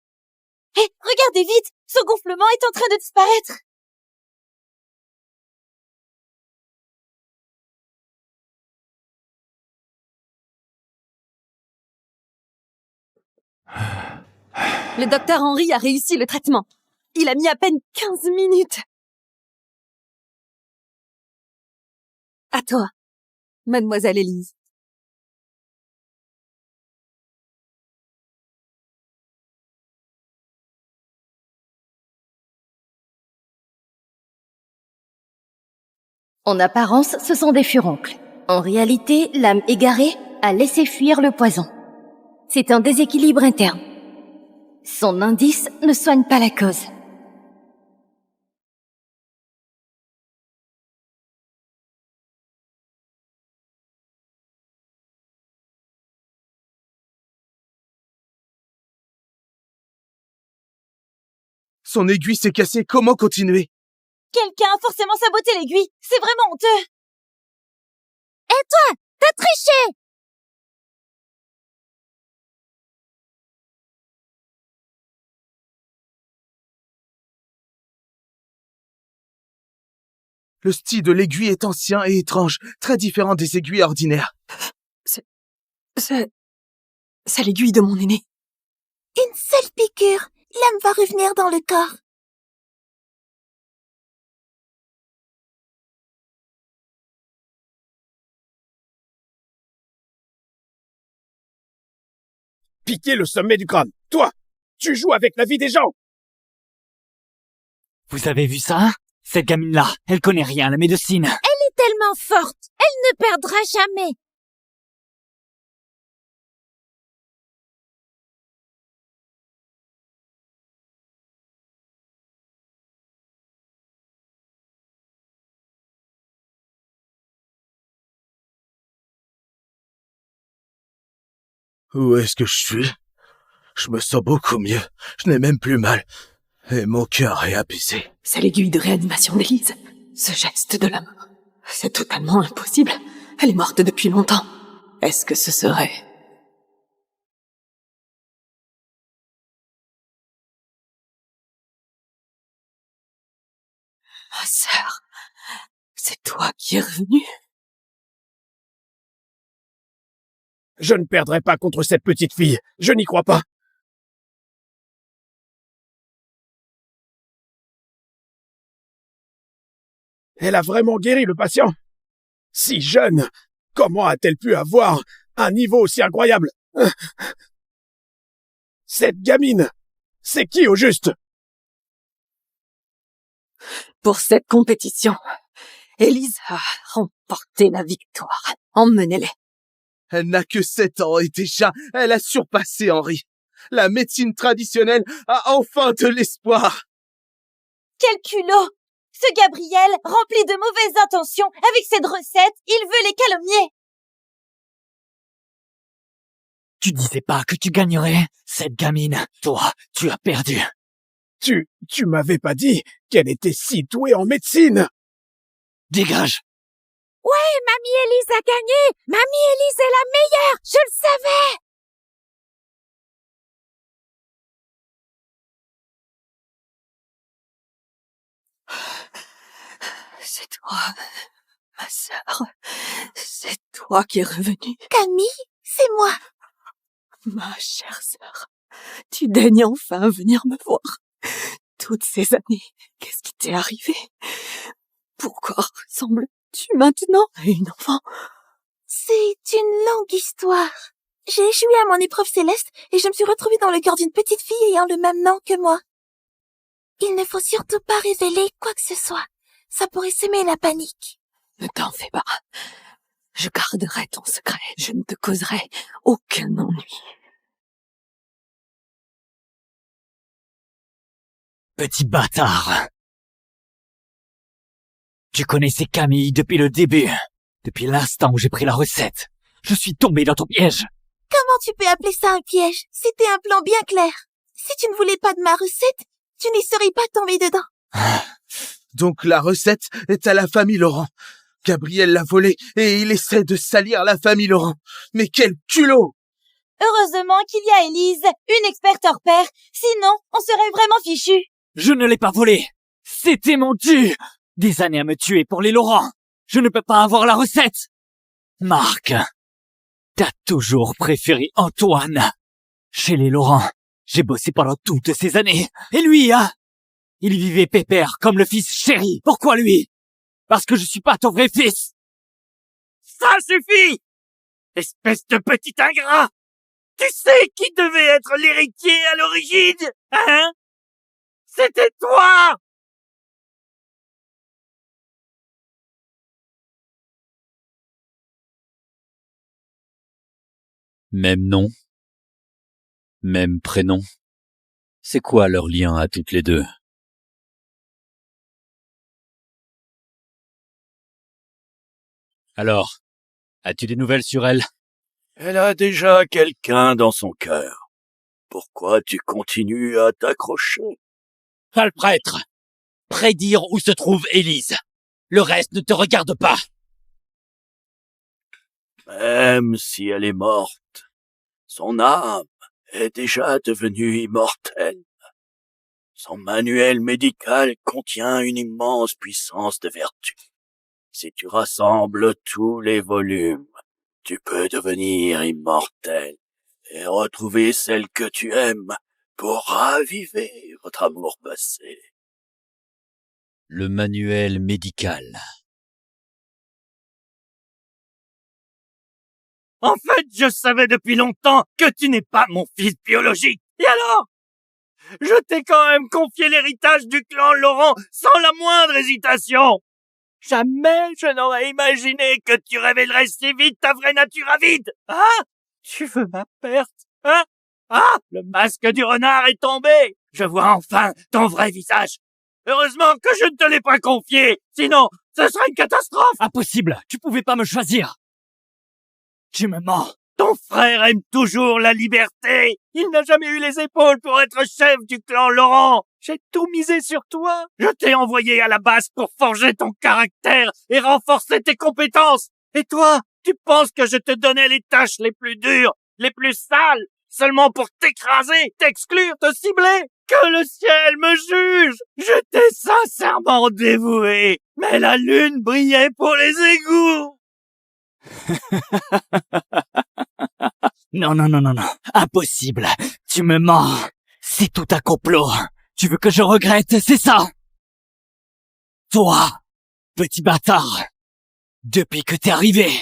Hé, regardez vite, ce gonflement est en train de disparaître. Le docteur Henry a réussi le traitement. Il a mis à peine 15 minutes. À toi, mademoiselle Élise. En apparence, ce sont des furoncles. En réalité, l'âme égarée a laissé fuir le poison. C'est un déséquilibre interne. Son indice ne soigne pas la cause. Son aiguille s'est cassée, comment continuer? Quelqu'un a forcément saboté l'aiguille. C'est vraiment honteux. Et toi, t'as triché! Le style de l'aiguille est ancien et étrange, très différent des aiguilles ordinaires. C'est l'aiguille de mon aîné. Une seule piqûre, l'âme va revenir dans le corps. Piquer le sommet du crâne. Toi, tu joues avec la vie des gens. Vous avez vu ça? Cette gamine-là, elle connaît rien à la médecine. Elle est tellement forte, elle ne perdra jamais. Où est-ce que je suis? Je me sens beaucoup mieux. Je n'ai même plus mal. Et mon cœur est apaisé. C'est l'aiguille de réanimation d'Élise. Ce geste de la main. C'est totalement impossible. Elle est morte depuis longtemps. Est-ce que ce serait... Ma sœur, c'est toi qui es revenue? Je ne perdrai pas contre cette petite fille. Je n'y crois pas. Elle a vraiment guéri le patient. Si jeune, comment a-t-elle pu avoir un niveau aussi incroyable? Cette gamine, c'est qui au juste? Pour cette compétition, Élise a remporté la victoire. Emmenez-les. Elle n'a que 7 ans et déjà, elle a surpassé Henri. La médecine traditionnelle a enfin de l'espoir. Quel culot! Ce Gabriel, rempli de mauvaises intentions, avec cette recette, il veut les calomnier. Tu disais pas que tu gagnerais, cette gamine. Toi, tu as perdu. Tu m'avais pas dit qu'elle était si douée en médecine. Dégage. Ouais, Mamie Élise a gagné. Mamie Élise est la meilleure. Je le savais. C'est toi, ma sœur. C'est toi qui es revenue. Camille, c'est moi. Ma chère sœur, tu daignes enfin venir me voir. Toutes ces années, qu'est-ce qui t'est arrivé? Pourquoi ressembles-tu maintenant à une enfant? C'est une longue histoire. J'ai échoué à mon épreuve céleste et je me suis retrouvée dans le corps d'une petite fille ayant le même nom que moi. Il ne faut surtout pas révéler quoi que ce soit. Ça pourrait semer la panique. Ne t'en fais pas. Je garderai ton secret. Je ne te causerai aucun ennui. Petit bâtard. Tu connaissais Camille depuis le début. Depuis l'instant où j'ai pris la recette. Je suis tombé dans ton piège. Comment tu peux appeler ça un piège? C'était un plan bien clair. Si tu ne voulais pas de ma recette, tu n'y serais pas tombé dedans. Donc la recette est à la famille Laurent. Gabriel l'a volée et il essaie de salir la famille Laurent. Mais quel culot! Heureusement qu'il y a Élise, une experte hors pair. Sinon, on serait vraiment fichus. Je ne l'ai pas volé. C'était mon dû. Des années à me tuer pour les Laurent. Je ne peux pas avoir la recette. Marc, t'as toujours préféré Antoine. Chez les Laurent, j'ai bossé pendant toutes ces années. Et lui, hein? Il vivait pépère comme le fils chéri. Pourquoi lui? Parce que je suis pas ton vrai fils. Ça suffit! Espèce de petit ingrat! Tu sais qui devait être l'héritier à l'origine, hein? C'était toi! Même nom, même prénom. C'est quoi leur lien à toutes les deux? Alors, as-tu des nouvelles sur elle? Elle a déjà quelqu'un dans son cœur. Pourquoi tu continues à t'accrocher? Sale prêtre! Prédire où se trouve Élise. Le reste ne te regarde pas. Même si elle est morte, son âme est déjà devenue immortelle. Son manuel médical contient une immense puissance de vertu. Si tu rassembles tous les volumes, tu peux devenir immortel et retrouver celle que tu aimes pour raviver votre amour passé. Le manuel médical. En fait, je savais depuis longtemps que tu n'es pas mon fils biologique. Et alors? Je t'ai quand même confié l'héritage du clan Laurent sans la moindre hésitation. Jamais je n'aurais imaginé que tu révélerais si vite ta vraie nature avide. Hein? Tu veux ma perte? Hein? Ah! Le masque du renard est tombé. Je vois enfin ton vrai visage. Heureusement que je ne te l'ai pas confié. Sinon, ce serait une catastrophe. Impossible. Tu pouvais pas me choisir. Tu me mens. Ton frère aime toujours la liberté. Il n'a jamais eu les épaules pour être chef du clan Laurent. J'ai tout misé sur toi. Je t'ai envoyé à la base pour forger ton caractère et renforcer tes compétences. Et toi, tu penses que je te donnais les tâches les plus dures, les plus sales, seulement pour t'écraser, t'exclure, te cibler? Que le ciel me juge! J'étais sincèrement dévoué, mais la lune brillait pour les égouts. Non, non, non, non, non. Impossible. Tu me mens. C'est tout un complot. Tu veux que je regrette, c'est ça? Toi, petit bâtard. Depuis que t'es arrivé,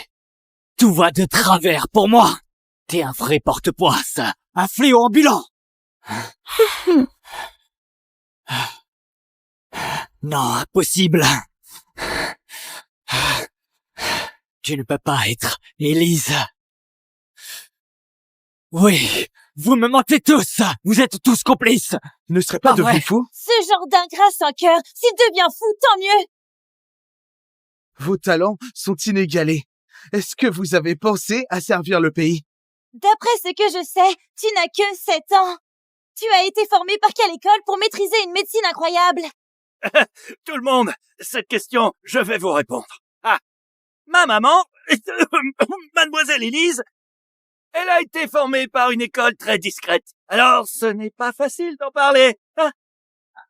tout va de travers pour moi. T'es un vrai porte-poisse, un fléau ambulant. Non, impossible. Tu ne peux pas être Élise. Oui, vous me mentez tous. Vous êtes tous complices. Ne serait pas devenu fou? Ce genre d'ingrat sans cœur, s'il devient fou, tant mieux. Vos talents sont inégalés. Est-ce que vous avez pensé à servir le pays? D'après ce que je sais, tu n'as que 7 ans. Tu as été formé par quelle école pour maîtriser une médecine incroyable? Tout le monde, cette question, je vais vous répondre. Ah, ma maman, Mademoiselle Élise, elle a été formée par une école très discrète. Alors, ce n'est pas facile d'en parler.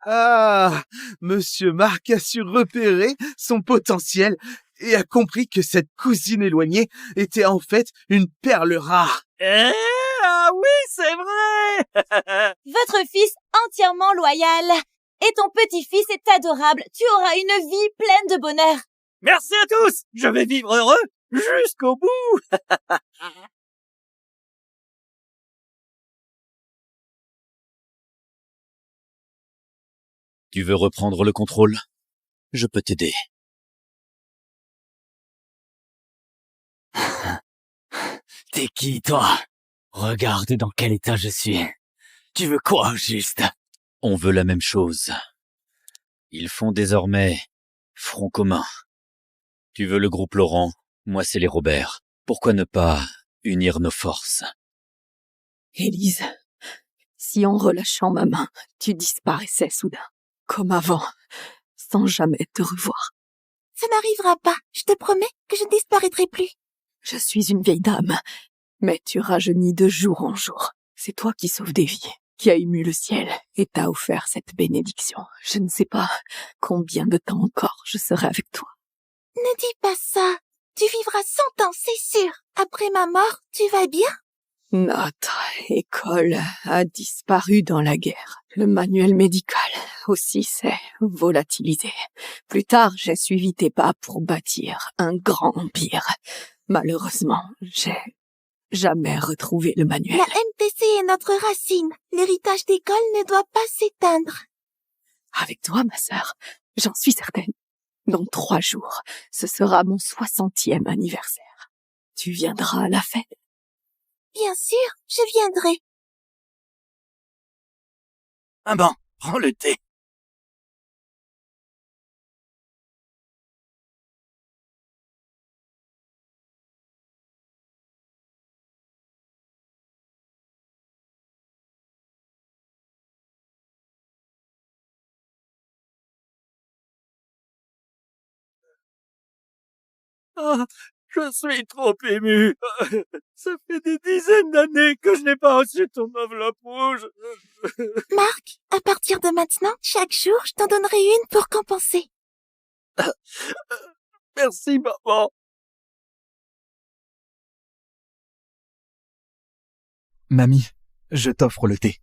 Ah, Monsieur Marc a su repérer son potentiel et a compris que cette cousine éloignée était en fait une perle rare. Ah oui, c'est vrai. Votre fils entièrement loyal. Et ton petit-fils est adorable. Tu auras une vie pleine de bonheur. Merci à tous. Je vais vivre heureux jusqu'au bout. Tu veux reprendre le contrôle? Je peux t'aider. T'es qui, toi? Regarde dans quel état je suis. Tu veux quoi, au juste? On veut la même chose. Ils font désormais front commun. Tu veux le groupe Laurent, moi c'est les Robert. Pourquoi ne pas unir nos forces? Élise, si en relâchant ma main, tu disparaissais soudain, comme avant, sans jamais te revoir. Ça n'arrivera pas. Je te promets que je ne disparaîtrai plus. Je suis une vieille dame, mais tu rajeunis de jour en jour. C'est toi qui sauves des vies, qui a ému le ciel et t'a offert cette bénédiction. Je ne sais pas combien de temps encore je serai avec toi. Ne dis pas ça. Tu vivras 100 ans, c'est sûr. Après ma mort, tu vas bien? Notre école a disparu dans la guerre. Le manuel médical aussi s'est volatilisé. Plus tard, j'ai suivi tes pas pour bâtir un grand empire. Malheureusement, j'ai jamais retrouvé le manuel. La MTC est notre racine. L'héritage d'école ne doit pas s'éteindre. Avec toi, ma sœur, j'en suis certaine. Dans 3 jours, ce sera mon 60e anniversaire. Tu viendras à la fête? Bien sûr, je viendrai. Ah bon, prends le thé. Ah, je suis trop ému. Ça fait des dizaines d'années que je n'ai pas reçu ton enveloppe rouge. Marc, à partir de maintenant, chaque jour, je t'en donnerai une pour compenser. Merci, maman. Mamie, je t'offre le thé.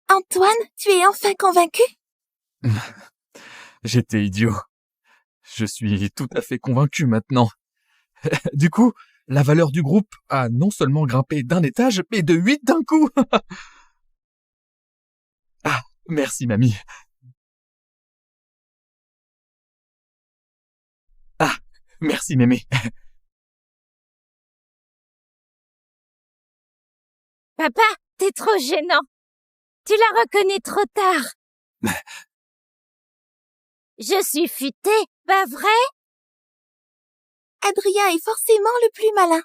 Antoine, tu es enfin convaincu? J'étais idiot. Je suis tout à fait convaincu maintenant. Du coup, la valeur du groupe a non seulement grimpé d'1 étage, mais de 8 d'un coup. Ah, merci mamie. Ah, merci mémé. Papa, T'es trop gênant. Tu la reconnais trop tard. Je suis futée, pas vrai? Adrien est forcément le plus malin.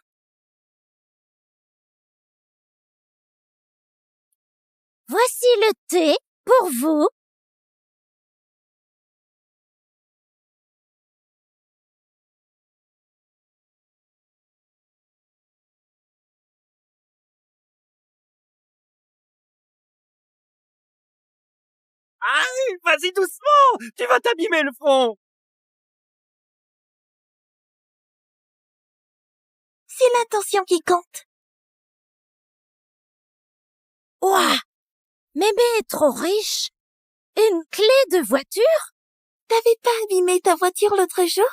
Voici le thé pour vous. Aïe, vas-y doucement, tu vas t'abîmer le front. C'est l'intention qui compte. Ouah! Mémé est trop riche. Une clé de voiture? T'avais pas abîmé ta voiture l'autre jour?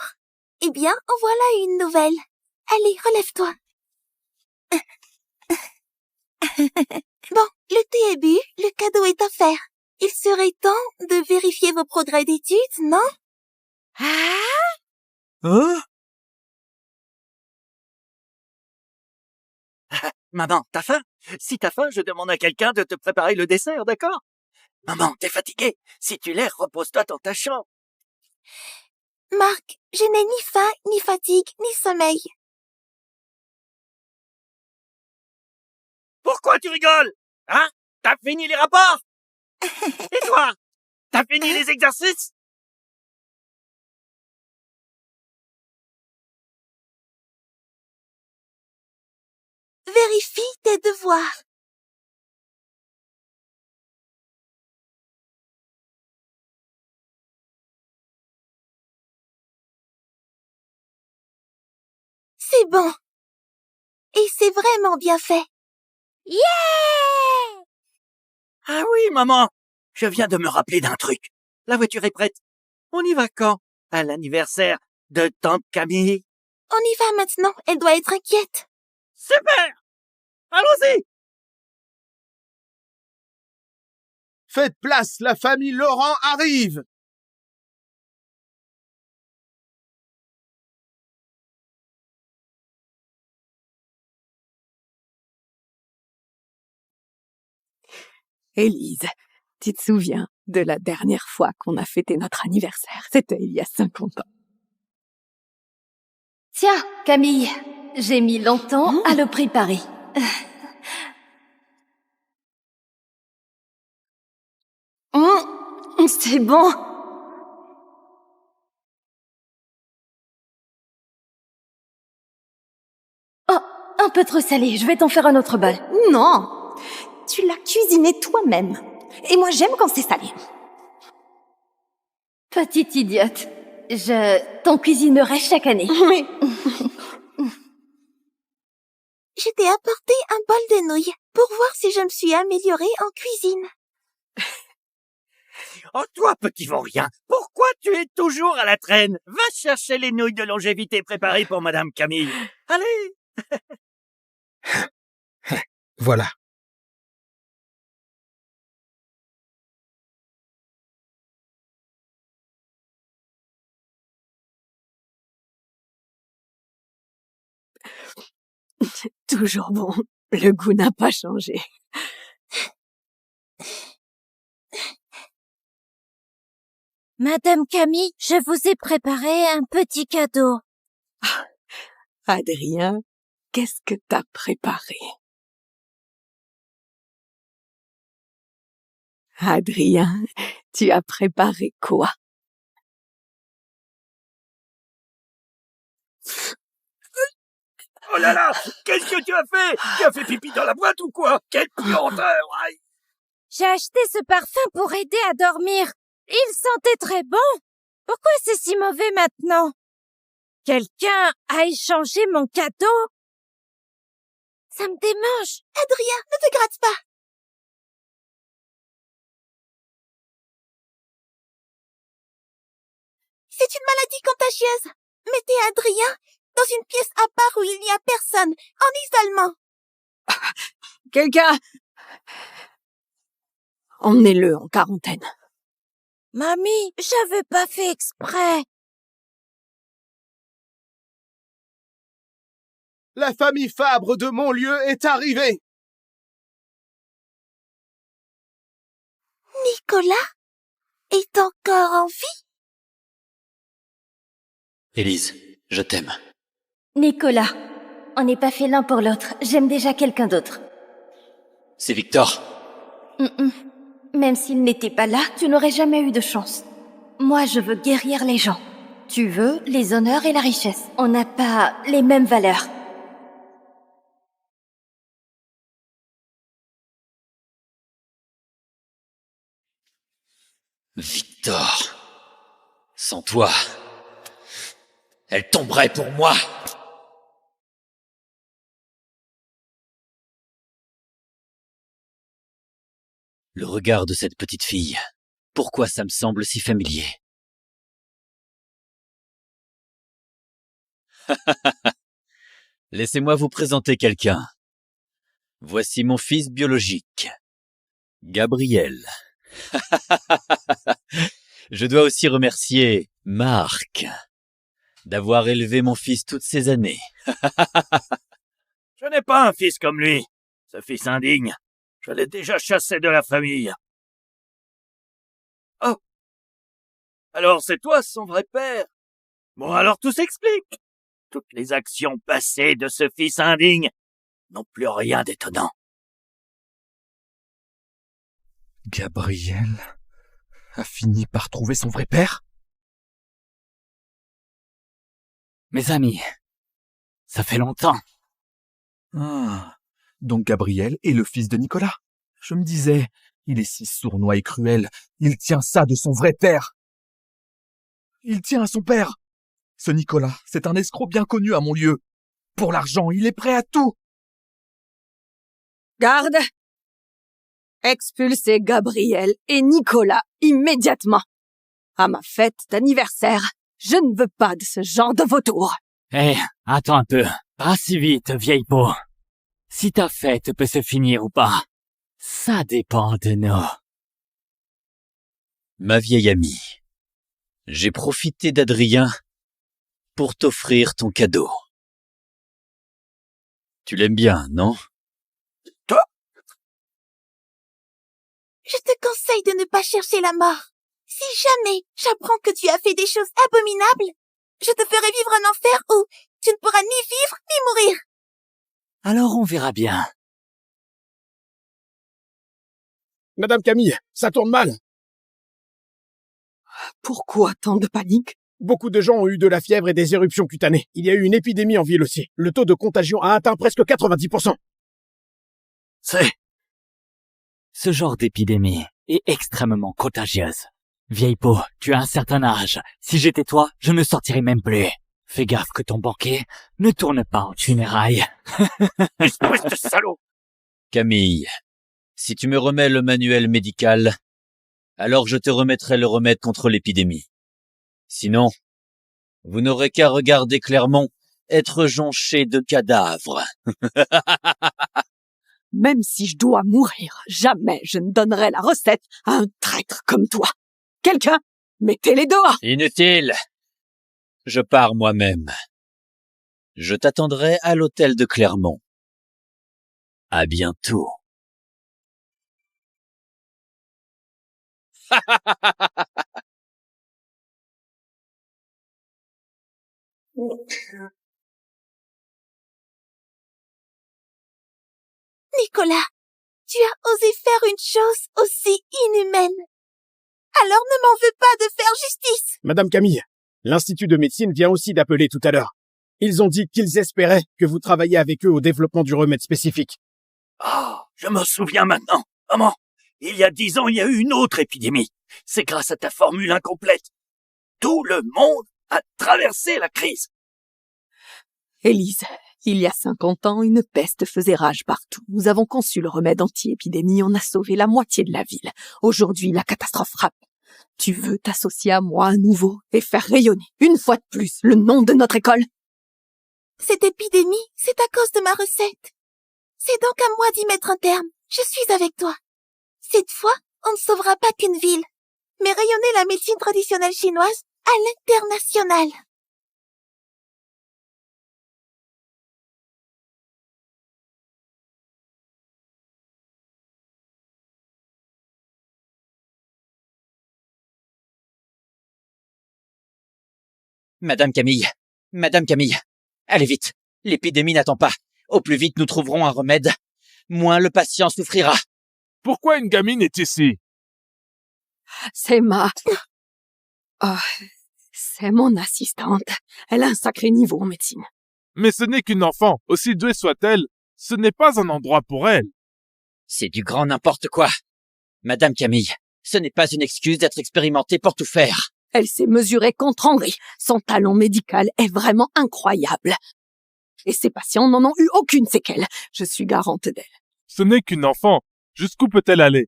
Eh bien, en voilà une nouvelle. Allez, relève-toi. Bon, le thé est bu, le cadeau est offert. Il serait temps de vérifier vos progrès d'études, non? Ah? Hein? Maman, t'as faim? Si t'as faim, je demande à quelqu'un de te préparer le dessert, d'accord? Maman, t'es fatiguée. Si tu l'es, repose-toi dans ta chambre. Marc, je n'ai ni faim, ni fatigue, ni sommeil. Pourquoi tu rigoles? Hein? T'as fini les rapports? Et toi? T'as fini les exercices? Vérifie tes devoirs. C'est bon. Et c'est vraiment bien fait. Yeah! Ah oui, maman. Je viens de me rappeler d'un truc. La voiture est prête. On y va quand? À l'anniversaire de tante Camille. On y va maintenant, elle doit être inquiète. Super! Allons-y! Faites place, la famille Laurent arrive! Élise, tu te souviens de la dernière fois qu'on a fêté notre anniversaire? C'était il y a 50 ans. Tiens, Camille, j'ai mis longtemps à le préparer. C'est bon. Oh, un peu trop salé, je vais t'en faire un autre bol. Non, tu l'as cuisiné toi-même. Et moi, j'aime quand c'est salé. Petite idiote, je t'en cuisinerai chaque année. Oui. Je t'ai apporté un bol de nouilles pour voir si je me suis améliorée en cuisine. Oh, toi, petit vaurien, pourquoi tu es toujours à la traîne? Va chercher les nouilles de longévité préparées pour Madame Camille. Allez! Voilà. Toujours bon. Le goût n'a pas changé. Madame Camille, je vous ai préparé un petit cadeau. Adrien, qu'est-ce que t'as préparé? Adrien, tu as préparé quoi? Oh là là! Qu'est-ce que tu as fait? Tu as fait pipi dans la boîte ou quoi? Quelle puanteur! Aïe! J'ai acheté ce parfum pour aider à dormir. Il sentait très bon. Pourquoi c'est si mauvais maintenant? Quelqu'un a échangé mon cadeau? Ça me démange. Adrien, ne te gratte pas. C'est une maladie contagieuse. Mettez Adrien dans une pièce à part où il n'y a personne, en isolement. Quelqu'un! Emmenez-le en quarantaine. Mamie, j'avais pas fait exprès. La famille Fabre de Montlieu est arrivée! Nicolas est encore en vie? Élise, je t'aime. Nicolas, on n'est pas fait l'un pour l'autre. J'aime déjà quelqu'un d'autre. C'est Victor. Même s'il n'était pas là, tu n'aurais jamais eu de chance. Moi, je veux guérir les gens. Tu veux les honneurs et la richesse. On n'a pas les mêmes valeurs. Victor. Sans toi, elle tomberait pour moi. Le regard de cette petite fille, pourquoi ça me semble si familier? Laissez-moi vous présenter quelqu'un. Voici mon fils biologique, Gabriel. Je dois aussi remercier Marc d'avoir élevé mon fils toutes ces années. Je n'ai pas un fils comme lui, ce fils indigne. Je l'ai déjà chassé de la famille. Oh. Alors c'est toi son vrai père? Bon, alors tout s'explique. Toutes les actions passées de ce fils indigne n'ont plus rien d'étonnant. Gabriel a fini par trouver son vrai père? Mes amis, ça fait longtemps. Ah, donc Gabriel est le fils de Nicolas. Je me disais, il est si sournois et cruel, il tient ça de son vrai père. Il tient à son père. Ce Nicolas, c'est un escroc bien connu à mon lieu. Pour l'argent, il est prêt à tout. Garde! Expulsez Gabriel et Nicolas immédiatement. À ma fête d'anniversaire, je ne veux pas de ce genre de vautour. Hé, attends un peu. Pas si vite, vieille peau. Si ta fête peut se finir ou pas, ça dépend de nous. Ma vieille amie, j'ai profité d'Adrien pour t'offrir ton cadeau. Tu l'aimes bien, non? Toi? Je te conseille de ne pas chercher la mort. Si jamais j'apprends que tu as fait des choses abominables, je te ferai vivre un enfer où tu ne pourras ni vivre ni mourir. Alors on verra bien. Madame Camille, ça tourne mal. Pourquoi tant de panique? Beaucoup de gens ont eu de la fièvre et des éruptions cutanées. Il y a eu une épidémie en ville aussi. Le taux de contagion a atteint presque 90%. Ce genre d'épidémie est extrêmement contagieuse. Vieille peau, tu as un certain âge. Si j'étais toi, je ne sortirais même plus. Fais gaffe que ton banquet ne tourne pas en funérailles. Espèce de salaud! Camille, si tu me remets le manuel médical, alors je te remettrai le remède contre l'épidémie. Sinon, vous n'aurez qu'à regarder Clermont être jonché de cadavres. Même si je dois mourir, jamais je ne donnerai la recette à un traître comme toi. Quelqu'un, mettez-les dehors! Inutile! Je pars moi-même. Je t'attendrai à l'hôtel de Clermont. À bientôt. Nicolas, tu as osé faire une chose aussi inhumaine. Alors ne m'en veux pas de faire justice. Madame Camille, l'Institut de médecine vient aussi d'appeler tout à l'heure. Ils ont dit qu'ils espéraient que vous travailliez avec eux au développement du remède spécifique. Oh, je me souviens maintenant. Maman, il y a 10 ans, il y a eu une autre épidémie. C'est grâce à ta formule incomplète. Tout le monde a traversé la crise. Élise, il y a 50 ans, une peste faisait rage partout. Nous avons conçu le remède anti-épidémie, on a sauvé la moitié de la ville. Aujourd'hui, la catastrophe frappe. Tu veux t'associer à moi à nouveau et faire rayonner, une fois de plus, le nom de notre école? Cette épidémie, c'est à cause de ma recette. C'est donc à moi d'y mettre un terme. Je suis avec toi. Cette fois, on ne sauvera pas qu'une ville, mais rayonner la médecine traditionnelle chinoise à l'international. Madame Camille, allez vite. L'épidémie n'attend pas. Au plus vite nous trouverons un remède, moins le patient souffrira. Pourquoi une gamine est ici? C'est c'est mon assistante. Elle a un sacré niveau en médecine. Mais ce n'est qu'une enfant, aussi douée soit-elle. Ce n'est pas un endroit pour elle. C'est du grand n'importe quoi. Madame Camille, ce n'est pas une excuse d'être expérimentée pour tout faire. Elle s'est mesurée contre Henri. Son talent médical est vraiment incroyable. Et ses patients n'en ont eu aucune séquelle. Je suis garante d'elle. Ce n'est qu'une enfant. Jusqu'où peut-elle aller?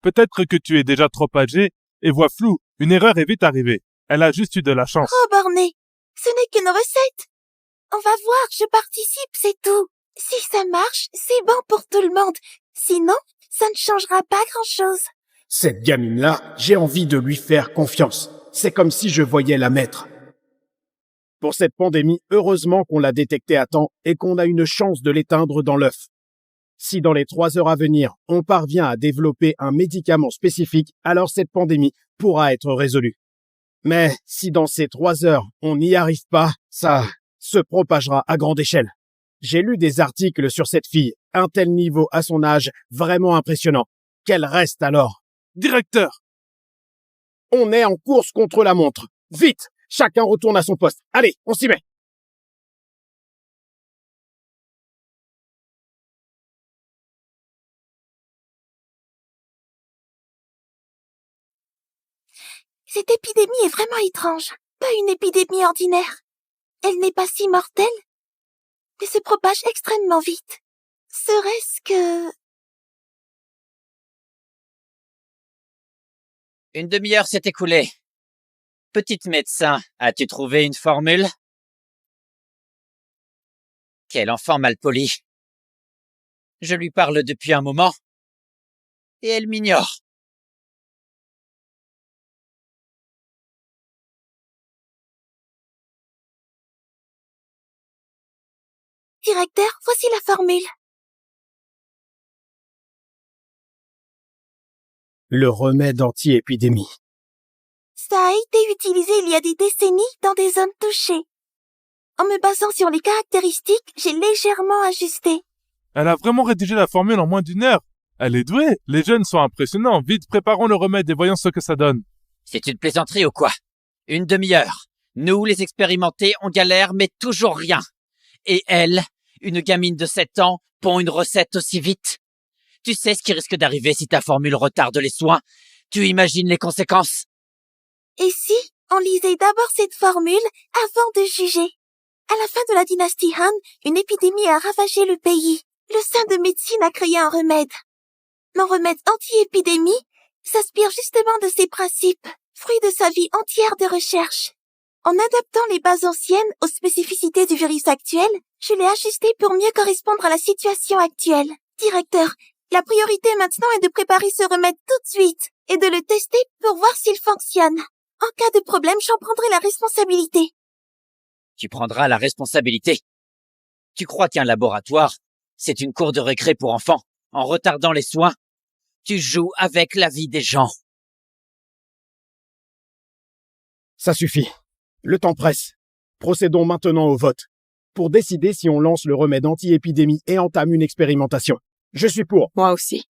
Peut-être que tu es déjà trop âgé et vois flou. Une erreur est vite arrivée. Elle a juste eu de la chance. Oh, borné, ce n'est qu'une recette. On va voir, je participe, c'est tout. Si ça marche, c'est bon pour tout le monde. Sinon, ça ne changera pas grand-chose. Cette gamine-là, j'ai envie de lui faire confiance. C'est comme si je voyais la maître. Pour cette pandémie, heureusement qu'on l'a détectée à temps et qu'on a une chance de l'éteindre dans l'œuf. Si dans les 3 heures à venir, on parvient à développer un médicament spécifique, alors cette pandémie pourra être résolue. Mais si dans ces 3 heures, on n'y arrive pas, ça se propagera à grande échelle. J'ai lu des articles sur cette fille, un tel niveau à son âge, vraiment impressionnant. Qu'elle reste alors. Directeur! On est en course contre la montre. Vite! Chacun retourne à son poste. Allez, on s'y met! Cette épidémie est vraiment étrange. Pas une épidémie ordinaire. Elle n'est pas si mortelle, mais se propage extrêmement vite. Serait-ce que... Une demi-heure s'est écoulée. Petite médecin, as-tu trouvé une formule? Quel enfant malpoli. Je lui parle depuis un moment, et elle m'ignore. Directeur, voici la formule. Le remède anti-épidémie. Ça a été utilisé il y a des décennies dans des zones touchées. En me basant sur les caractéristiques, j'ai légèrement ajusté. Elle a vraiment rédigé la formule en moins d'1 heure. Elle est douée. Les jeunes sont impressionnants. Vite, préparons le remède et voyons ce que ça donne. C'est une plaisanterie ou quoi? Une demi-heure. Nous, les expérimentés, on galère, mais toujours rien. Et elle, une gamine de 7 ans, pond une recette aussi vite. Tu sais ce qui risque d'arriver si ta formule retarde les soins? Tu imagines les conséquences? Et si on lisait d'abord cette formule avant de juger? À la fin de la dynastie Han, une épidémie a ravagé le pays. Le Saint de médecine a créé un remède. Mon remède anti-épidémie s'inspire justement de ces principes, fruit de sa vie entière de recherche. En adaptant les bases anciennes aux spécificités du virus actuel, je l'ai ajusté pour mieux correspondre à la situation actuelle. Directeur, la priorité maintenant est de préparer ce remède tout de suite et de le tester pour voir s'il fonctionne. En cas de problème, j'en prendrai la responsabilité. Tu prendras la responsabilité. Tu crois qu'un laboratoire, c'est une cour de récré pour enfants? En retardant les soins, tu joues avec la vie des gens. Ça suffit. Le temps presse. Procédons maintenant au vote. Pour décider si on lance le remède anti-épidémie et entame une expérimentation. Je suis pour. Moi aussi.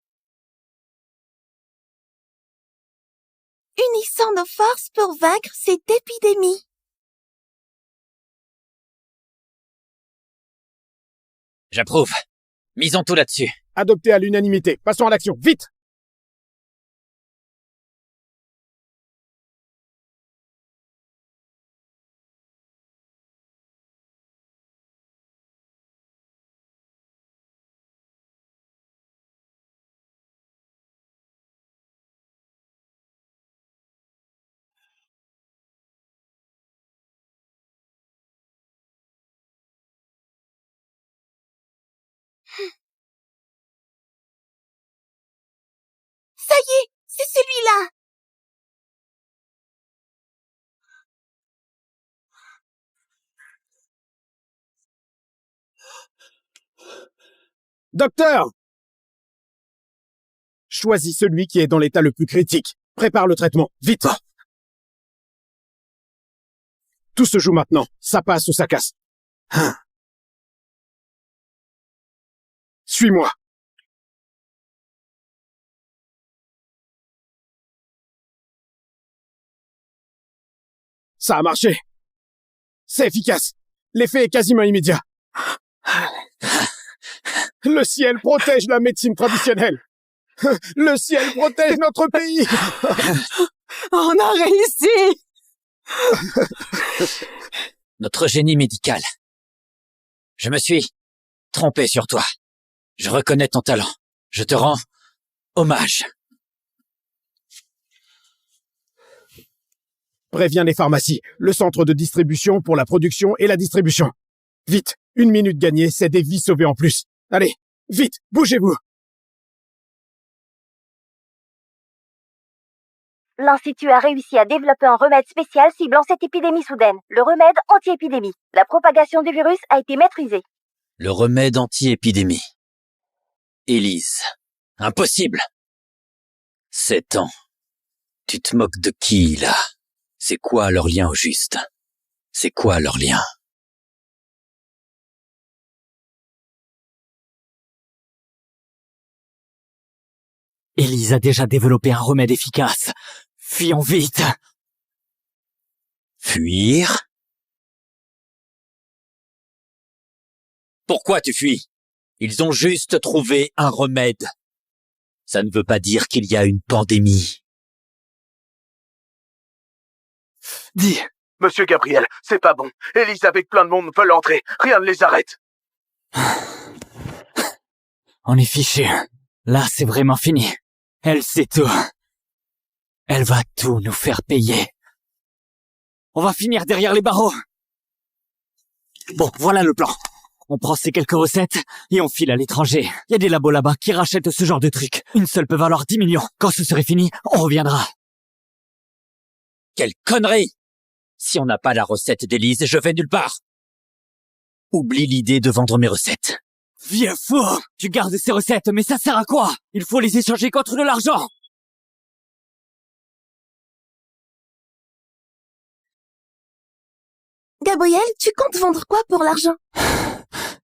Unissons nos forces pour vaincre cette épidémie. J'approuve. Misons tout là-dessus. Adopté à l'unanimité. Passons à l'action. Vite! Ça y est, c'est celui-là. Docteur! Choisis celui qui est dans l'état le plus critique. Prépare le traitement. Vite! Tout se joue maintenant. Ça passe ou ça casse. Suis-moi. Ça a marché. C'est efficace. L'effet est quasiment immédiat. Le ciel protège la médecine traditionnelle. Le ciel protège notre pays. On a réussi. Notre génie médical. Je me suis trompé sur toi. Je reconnais ton talent. Je te rends hommage. Préviens les pharmacies, le centre de distribution pour la production et la distribution. Vite, 1 minute gagnée, c'est des vies sauvées en plus. Allez, vite, bougez-vous. L'Institut a réussi à développer un remède spécial ciblant cette épidémie soudaine, le remède anti-épidémie. La propagation du virus a été maîtrisée. Le remède anti-épidémie. Élise. Impossible. 7 ans. Tu te moques de qui, là? C'est quoi leur lien au juste? C'est quoi leur lien? Élise a déjà développé un remède efficace. Fuyons vite. Fuir? Pourquoi tu fuis? Ils ont juste trouvé un remède. Ça ne veut pas dire qu'il y a une pandémie. Dis. Monsieur Gabriel, c'est pas bon. Élise avec plein de monde veulent entrer. Rien ne les arrête. On est fiché. Là, c'est vraiment fini. Elle sait tout. Elle va tout nous faire payer. On va finir derrière les barreaux. Bon, voilà le plan. On prend ces quelques recettes et on file à l'étranger. Il y a des labos là-bas qui rachètent ce genre de trucs. Une seule peut valoir 10 millions. Quand ce serait fini, on reviendra. Quelle connerie! Si on n'a pas la recette d'Élise, je vais nulle part. Oublie l'idée de vendre mes recettes. Vieux fou! Tu gardes ces recettes, mais ça sert à quoi? Il faut les échanger contre de l'argent! Gabriel, tu comptes vendre quoi pour l'argent?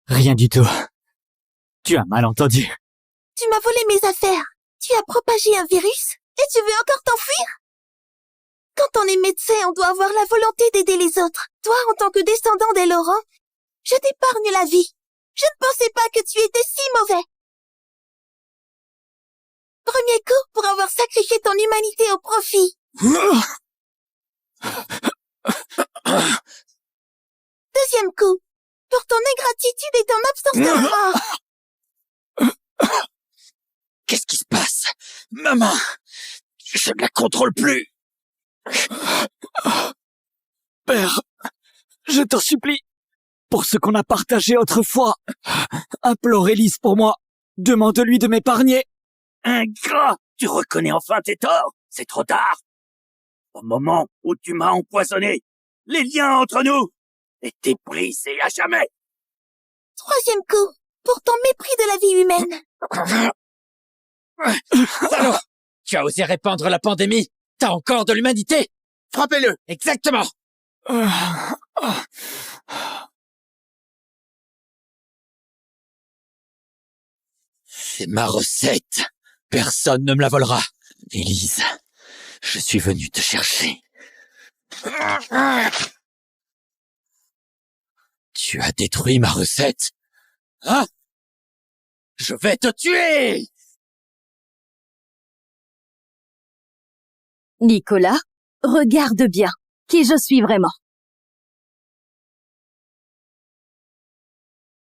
Rien du tout. Tu as mal entendu. Tu m'as volé mes affaires. Tu as propagé un virus et tu veux encore t'enfuir? Quand on est médecin, on doit avoir la volonté d'aider les autres. Toi, en tant que descendant des Laurent, je t'épargne la vie. Je ne pensais pas que tu étais si mauvais. Premier coup pour avoir sacrifié ton humanité au profit. Deuxième coup pour ton ingratitude et ton absence de mort. Qu'est-ce qui se passe? Maman! Je ne la contrôle plus! Père, je t'en supplie, pour ce qu'on a partagé autrefois, implore Élise pour moi. Demande-lui de m'épargner. Ingrat! Tu reconnais enfin tes torts? C'est trop tard. Au moment où tu m'as empoisonné, les liens entre nous étaient brisés à jamais. Troisième coup pour ton mépris de la vie humaine. Salaud! Tu as osé répandre la pandémie? T'as encore de l'humanité? Frappez-le! Exactement! C'est ma recette. Personne ne me la volera. Élise, je suis venu te chercher. Tu as détruit ma recette. Hein? Je vais te tuer! Nicolas, regarde bien qui je suis vraiment.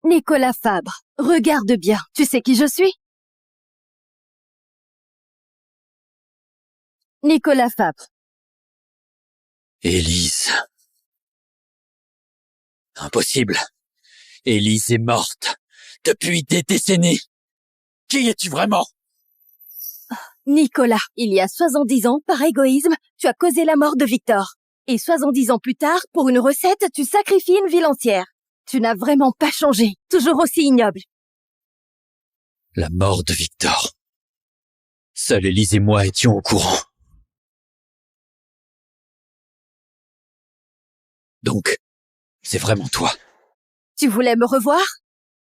Nicolas Fabre, regarde bien, tu sais qui je suis? Nicolas Fabre. Élise. Impossible. Élise est morte. Depuis des décennies. Qui es-tu vraiment? Nicolas, il y a 70 ans, par égoïsme, tu as causé la mort de Victor. Et 70 ans plus tard, pour une recette, tu sacrifies une ville entière. Tu n'as vraiment pas changé, toujours aussi ignoble. La mort de Victor. Seul Élise et moi étions au courant. Donc, c'est vraiment toi. Tu voulais me revoir?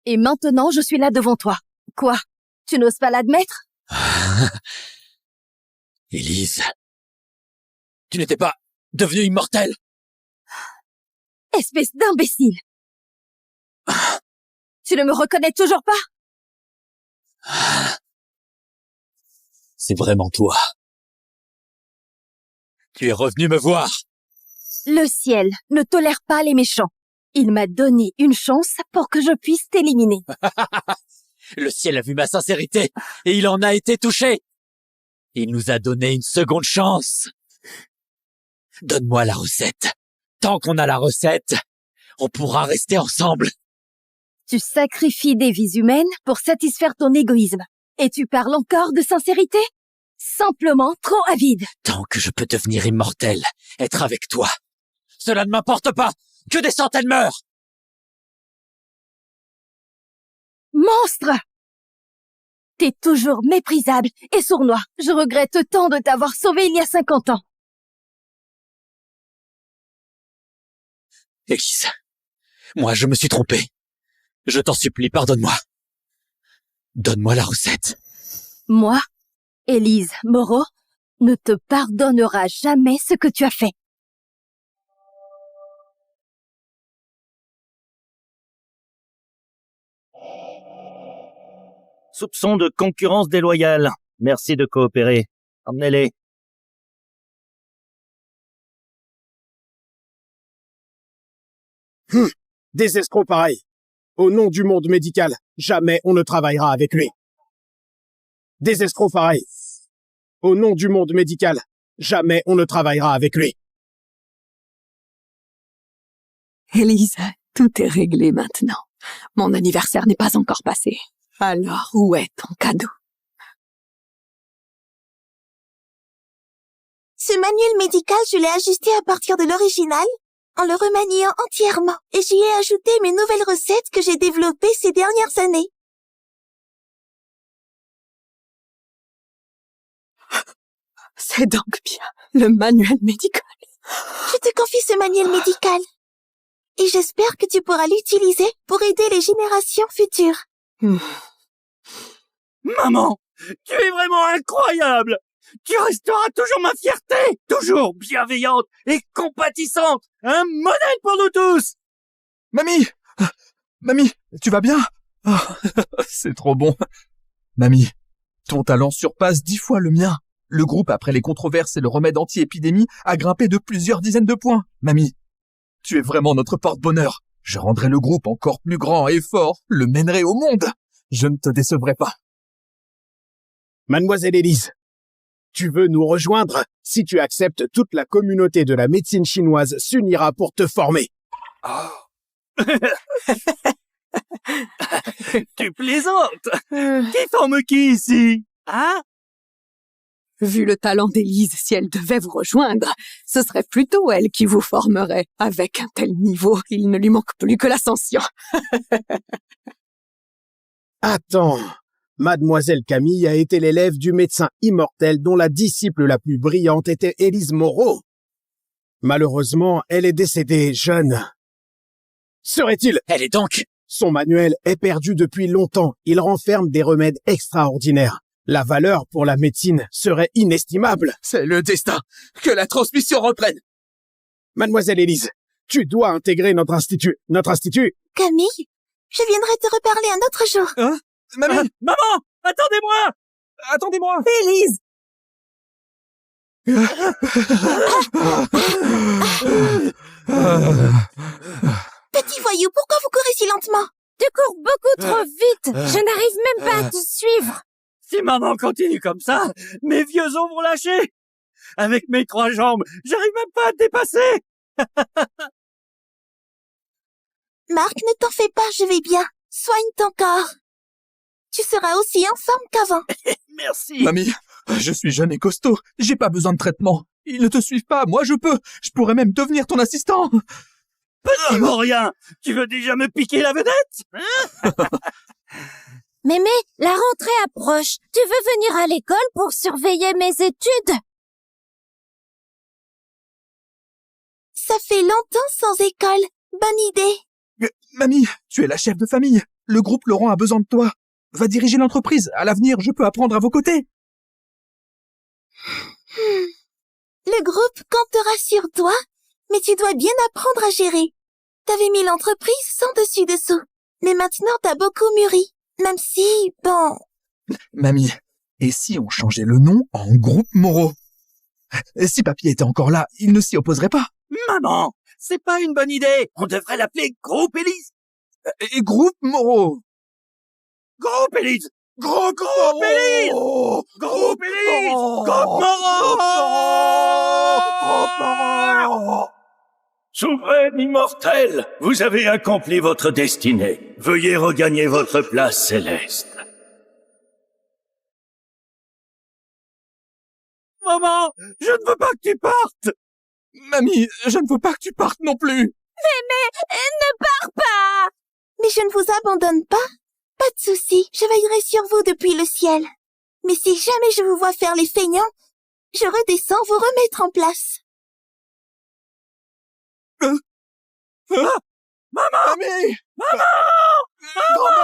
Et maintenant, je suis là devant toi. Quoi? Tu n'oses pas l'admettre? Élise, tu n'étais pas devenue immortelle? Espèce d'imbécile! Tu ne me reconnais toujours pas? C'est vraiment toi. Tu es revenu me voir. Le ciel ne tolère pas les méchants. Il m'a donné une chance pour que je puisse t'éliminer. Le ciel a vu ma sincérité et il en a été touché. Il nous a donné une seconde chance. Donne-moi la recette. Tant qu'on a la recette, on pourra rester ensemble. Tu sacrifies des vies humaines pour satisfaire ton égoïsme. Et tu parles encore de sincérité? Simplement trop avide. Tant que je peux devenir immortel, être avec toi, cela ne m'importe pas que des centaines meurent. Monstre! T'es toujours méprisable et sournois. Je regrette tant de t'avoir sauvé il y a 50 ans. Élise, moi je me suis trompé. Je t'en supplie, pardonne-moi. Donne-moi la recette. Moi, Élise Moreau, ne te pardonnera jamais ce que tu as fait. Soupçon de concurrence déloyale. Merci de coopérer. Emmenez-les. Des escrocs pareils. Au nom du monde médical, jamais on ne travaillera avec lui. Des escrocs pareils. Au nom du monde médical, jamais on ne travaillera avec lui. Élise, tout est réglé maintenant. Mon anniversaire n'est pas encore passé. Alors, où est ton cadeau? Ce manuel médical, je l'ai ajusté à partir de l'original, en le remaniant entièrement, et j'y ai ajouté mes nouvelles recettes que j'ai développées ces dernières années. C'est donc bien le manuel médical. Je te confie ce manuel médical. Et j'espère que tu pourras l'utiliser pour aider les générations futures. Maman, tu es vraiment incroyable! Tu resteras toujours ma fierté! Toujours bienveillante et compatissante! Un modèle pour nous tous! Mamie! Mamie, tu vas bien? Ah, c'est trop bon. Mamie, ton talent surpasse 10 fois le mien. Le groupe, après les controverses et le remède anti-épidémie, a grimpé de plusieurs dizaines de points. Mamie, tu es vraiment notre porte-bonheur. Je rendrai le groupe encore plus grand et fort, le mènerai au monde. Je ne te décevrai pas. Mademoiselle Élise, tu veux nous rejoindre? Si tu acceptes, toute la communauté de la médecine chinoise s'unira pour te former. Oh. Tu plaisantes? Qui forme qui ici? Hein? Vu le talent d'Élise, si elle devait vous rejoindre, ce serait plutôt elle qui vous formerait. Avec un tel niveau, il ne lui manque plus que l'ascension. Attends, Mademoiselle Camille a été l'élève du médecin immortel dont la disciple la plus brillante était Élise Moreau. Malheureusement, elle est décédée jeune. Serait-il? Elle est donc... Son manuel est perdu depuis longtemps. Il renferme des remèdes extraordinaires. La valeur pour la médecine serait inestimable. C'est le destin. Que la transmission reprenne. Mademoiselle Élise, tu dois intégrer notre institut. Camille, je viendrai te reparler un autre jour. Hein? Mamie! Maman! Attendez-moi! Attendez-moi! Élise! Petit voyou, pourquoi vous courez si lentement? Tu cours beaucoup trop vite. Je n'arrive même pas à te suivre. Si maman continue comme ça, mes vieux os vont lâcher. Avec mes 3 jambes, j'arrive même pas à te dépasser. Marc, ne t'en fais pas, je vais bien. Soigne ton corps. Tu seras aussi en forme qu'avant. Merci. Mamie, je suis jeune et costaud. J'ai pas besoin de traitement. Ils ne te suivent pas, moi je peux. Je pourrais même devenir ton assistant. Petit Vaurien, tu veux déjà me piquer la vedette? Hein? Mémé, la rentrée approche. Tu veux venir à l'école pour surveiller mes études? Ça fait longtemps sans école. Bonne idée. Mamie, tu es la chef de famille. Le groupe Laurent a besoin de toi. Va diriger l'entreprise. À l'avenir, je peux apprendre à vos côtés. Le groupe comptera sur toi, mais tu dois bien apprendre à gérer. T'avais mis l'entreprise sans dessus-dessous. Mais maintenant, t'as beaucoup mûri. Même si, bon... Mamie, et si on changeait le nom en groupe Moreau? Si Papy était encore là, il ne s'y opposerait pas. Maman, c'est pas une bonne idée. On devrait l'appeler Groupe Élise. Et groupe Moreau. Groupe Élise. Groupe Élise. Groupe Élise. Groupe Moreau. Souveraine immortelle, vous avez accompli votre destinée. Veuillez regagner votre place céleste. Maman, je ne veux pas que tu partes. Mamie, je ne veux pas que tu partes non plus. Mais, ne pars pas. Mais je ne vous abandonne pas. Pas de souci, je veillerai sur vous depuis le ciel. Mais si jamais je vous vois faire les feignants, je redescends vous remettre en place. Maman! Mamie! Maman! Maman!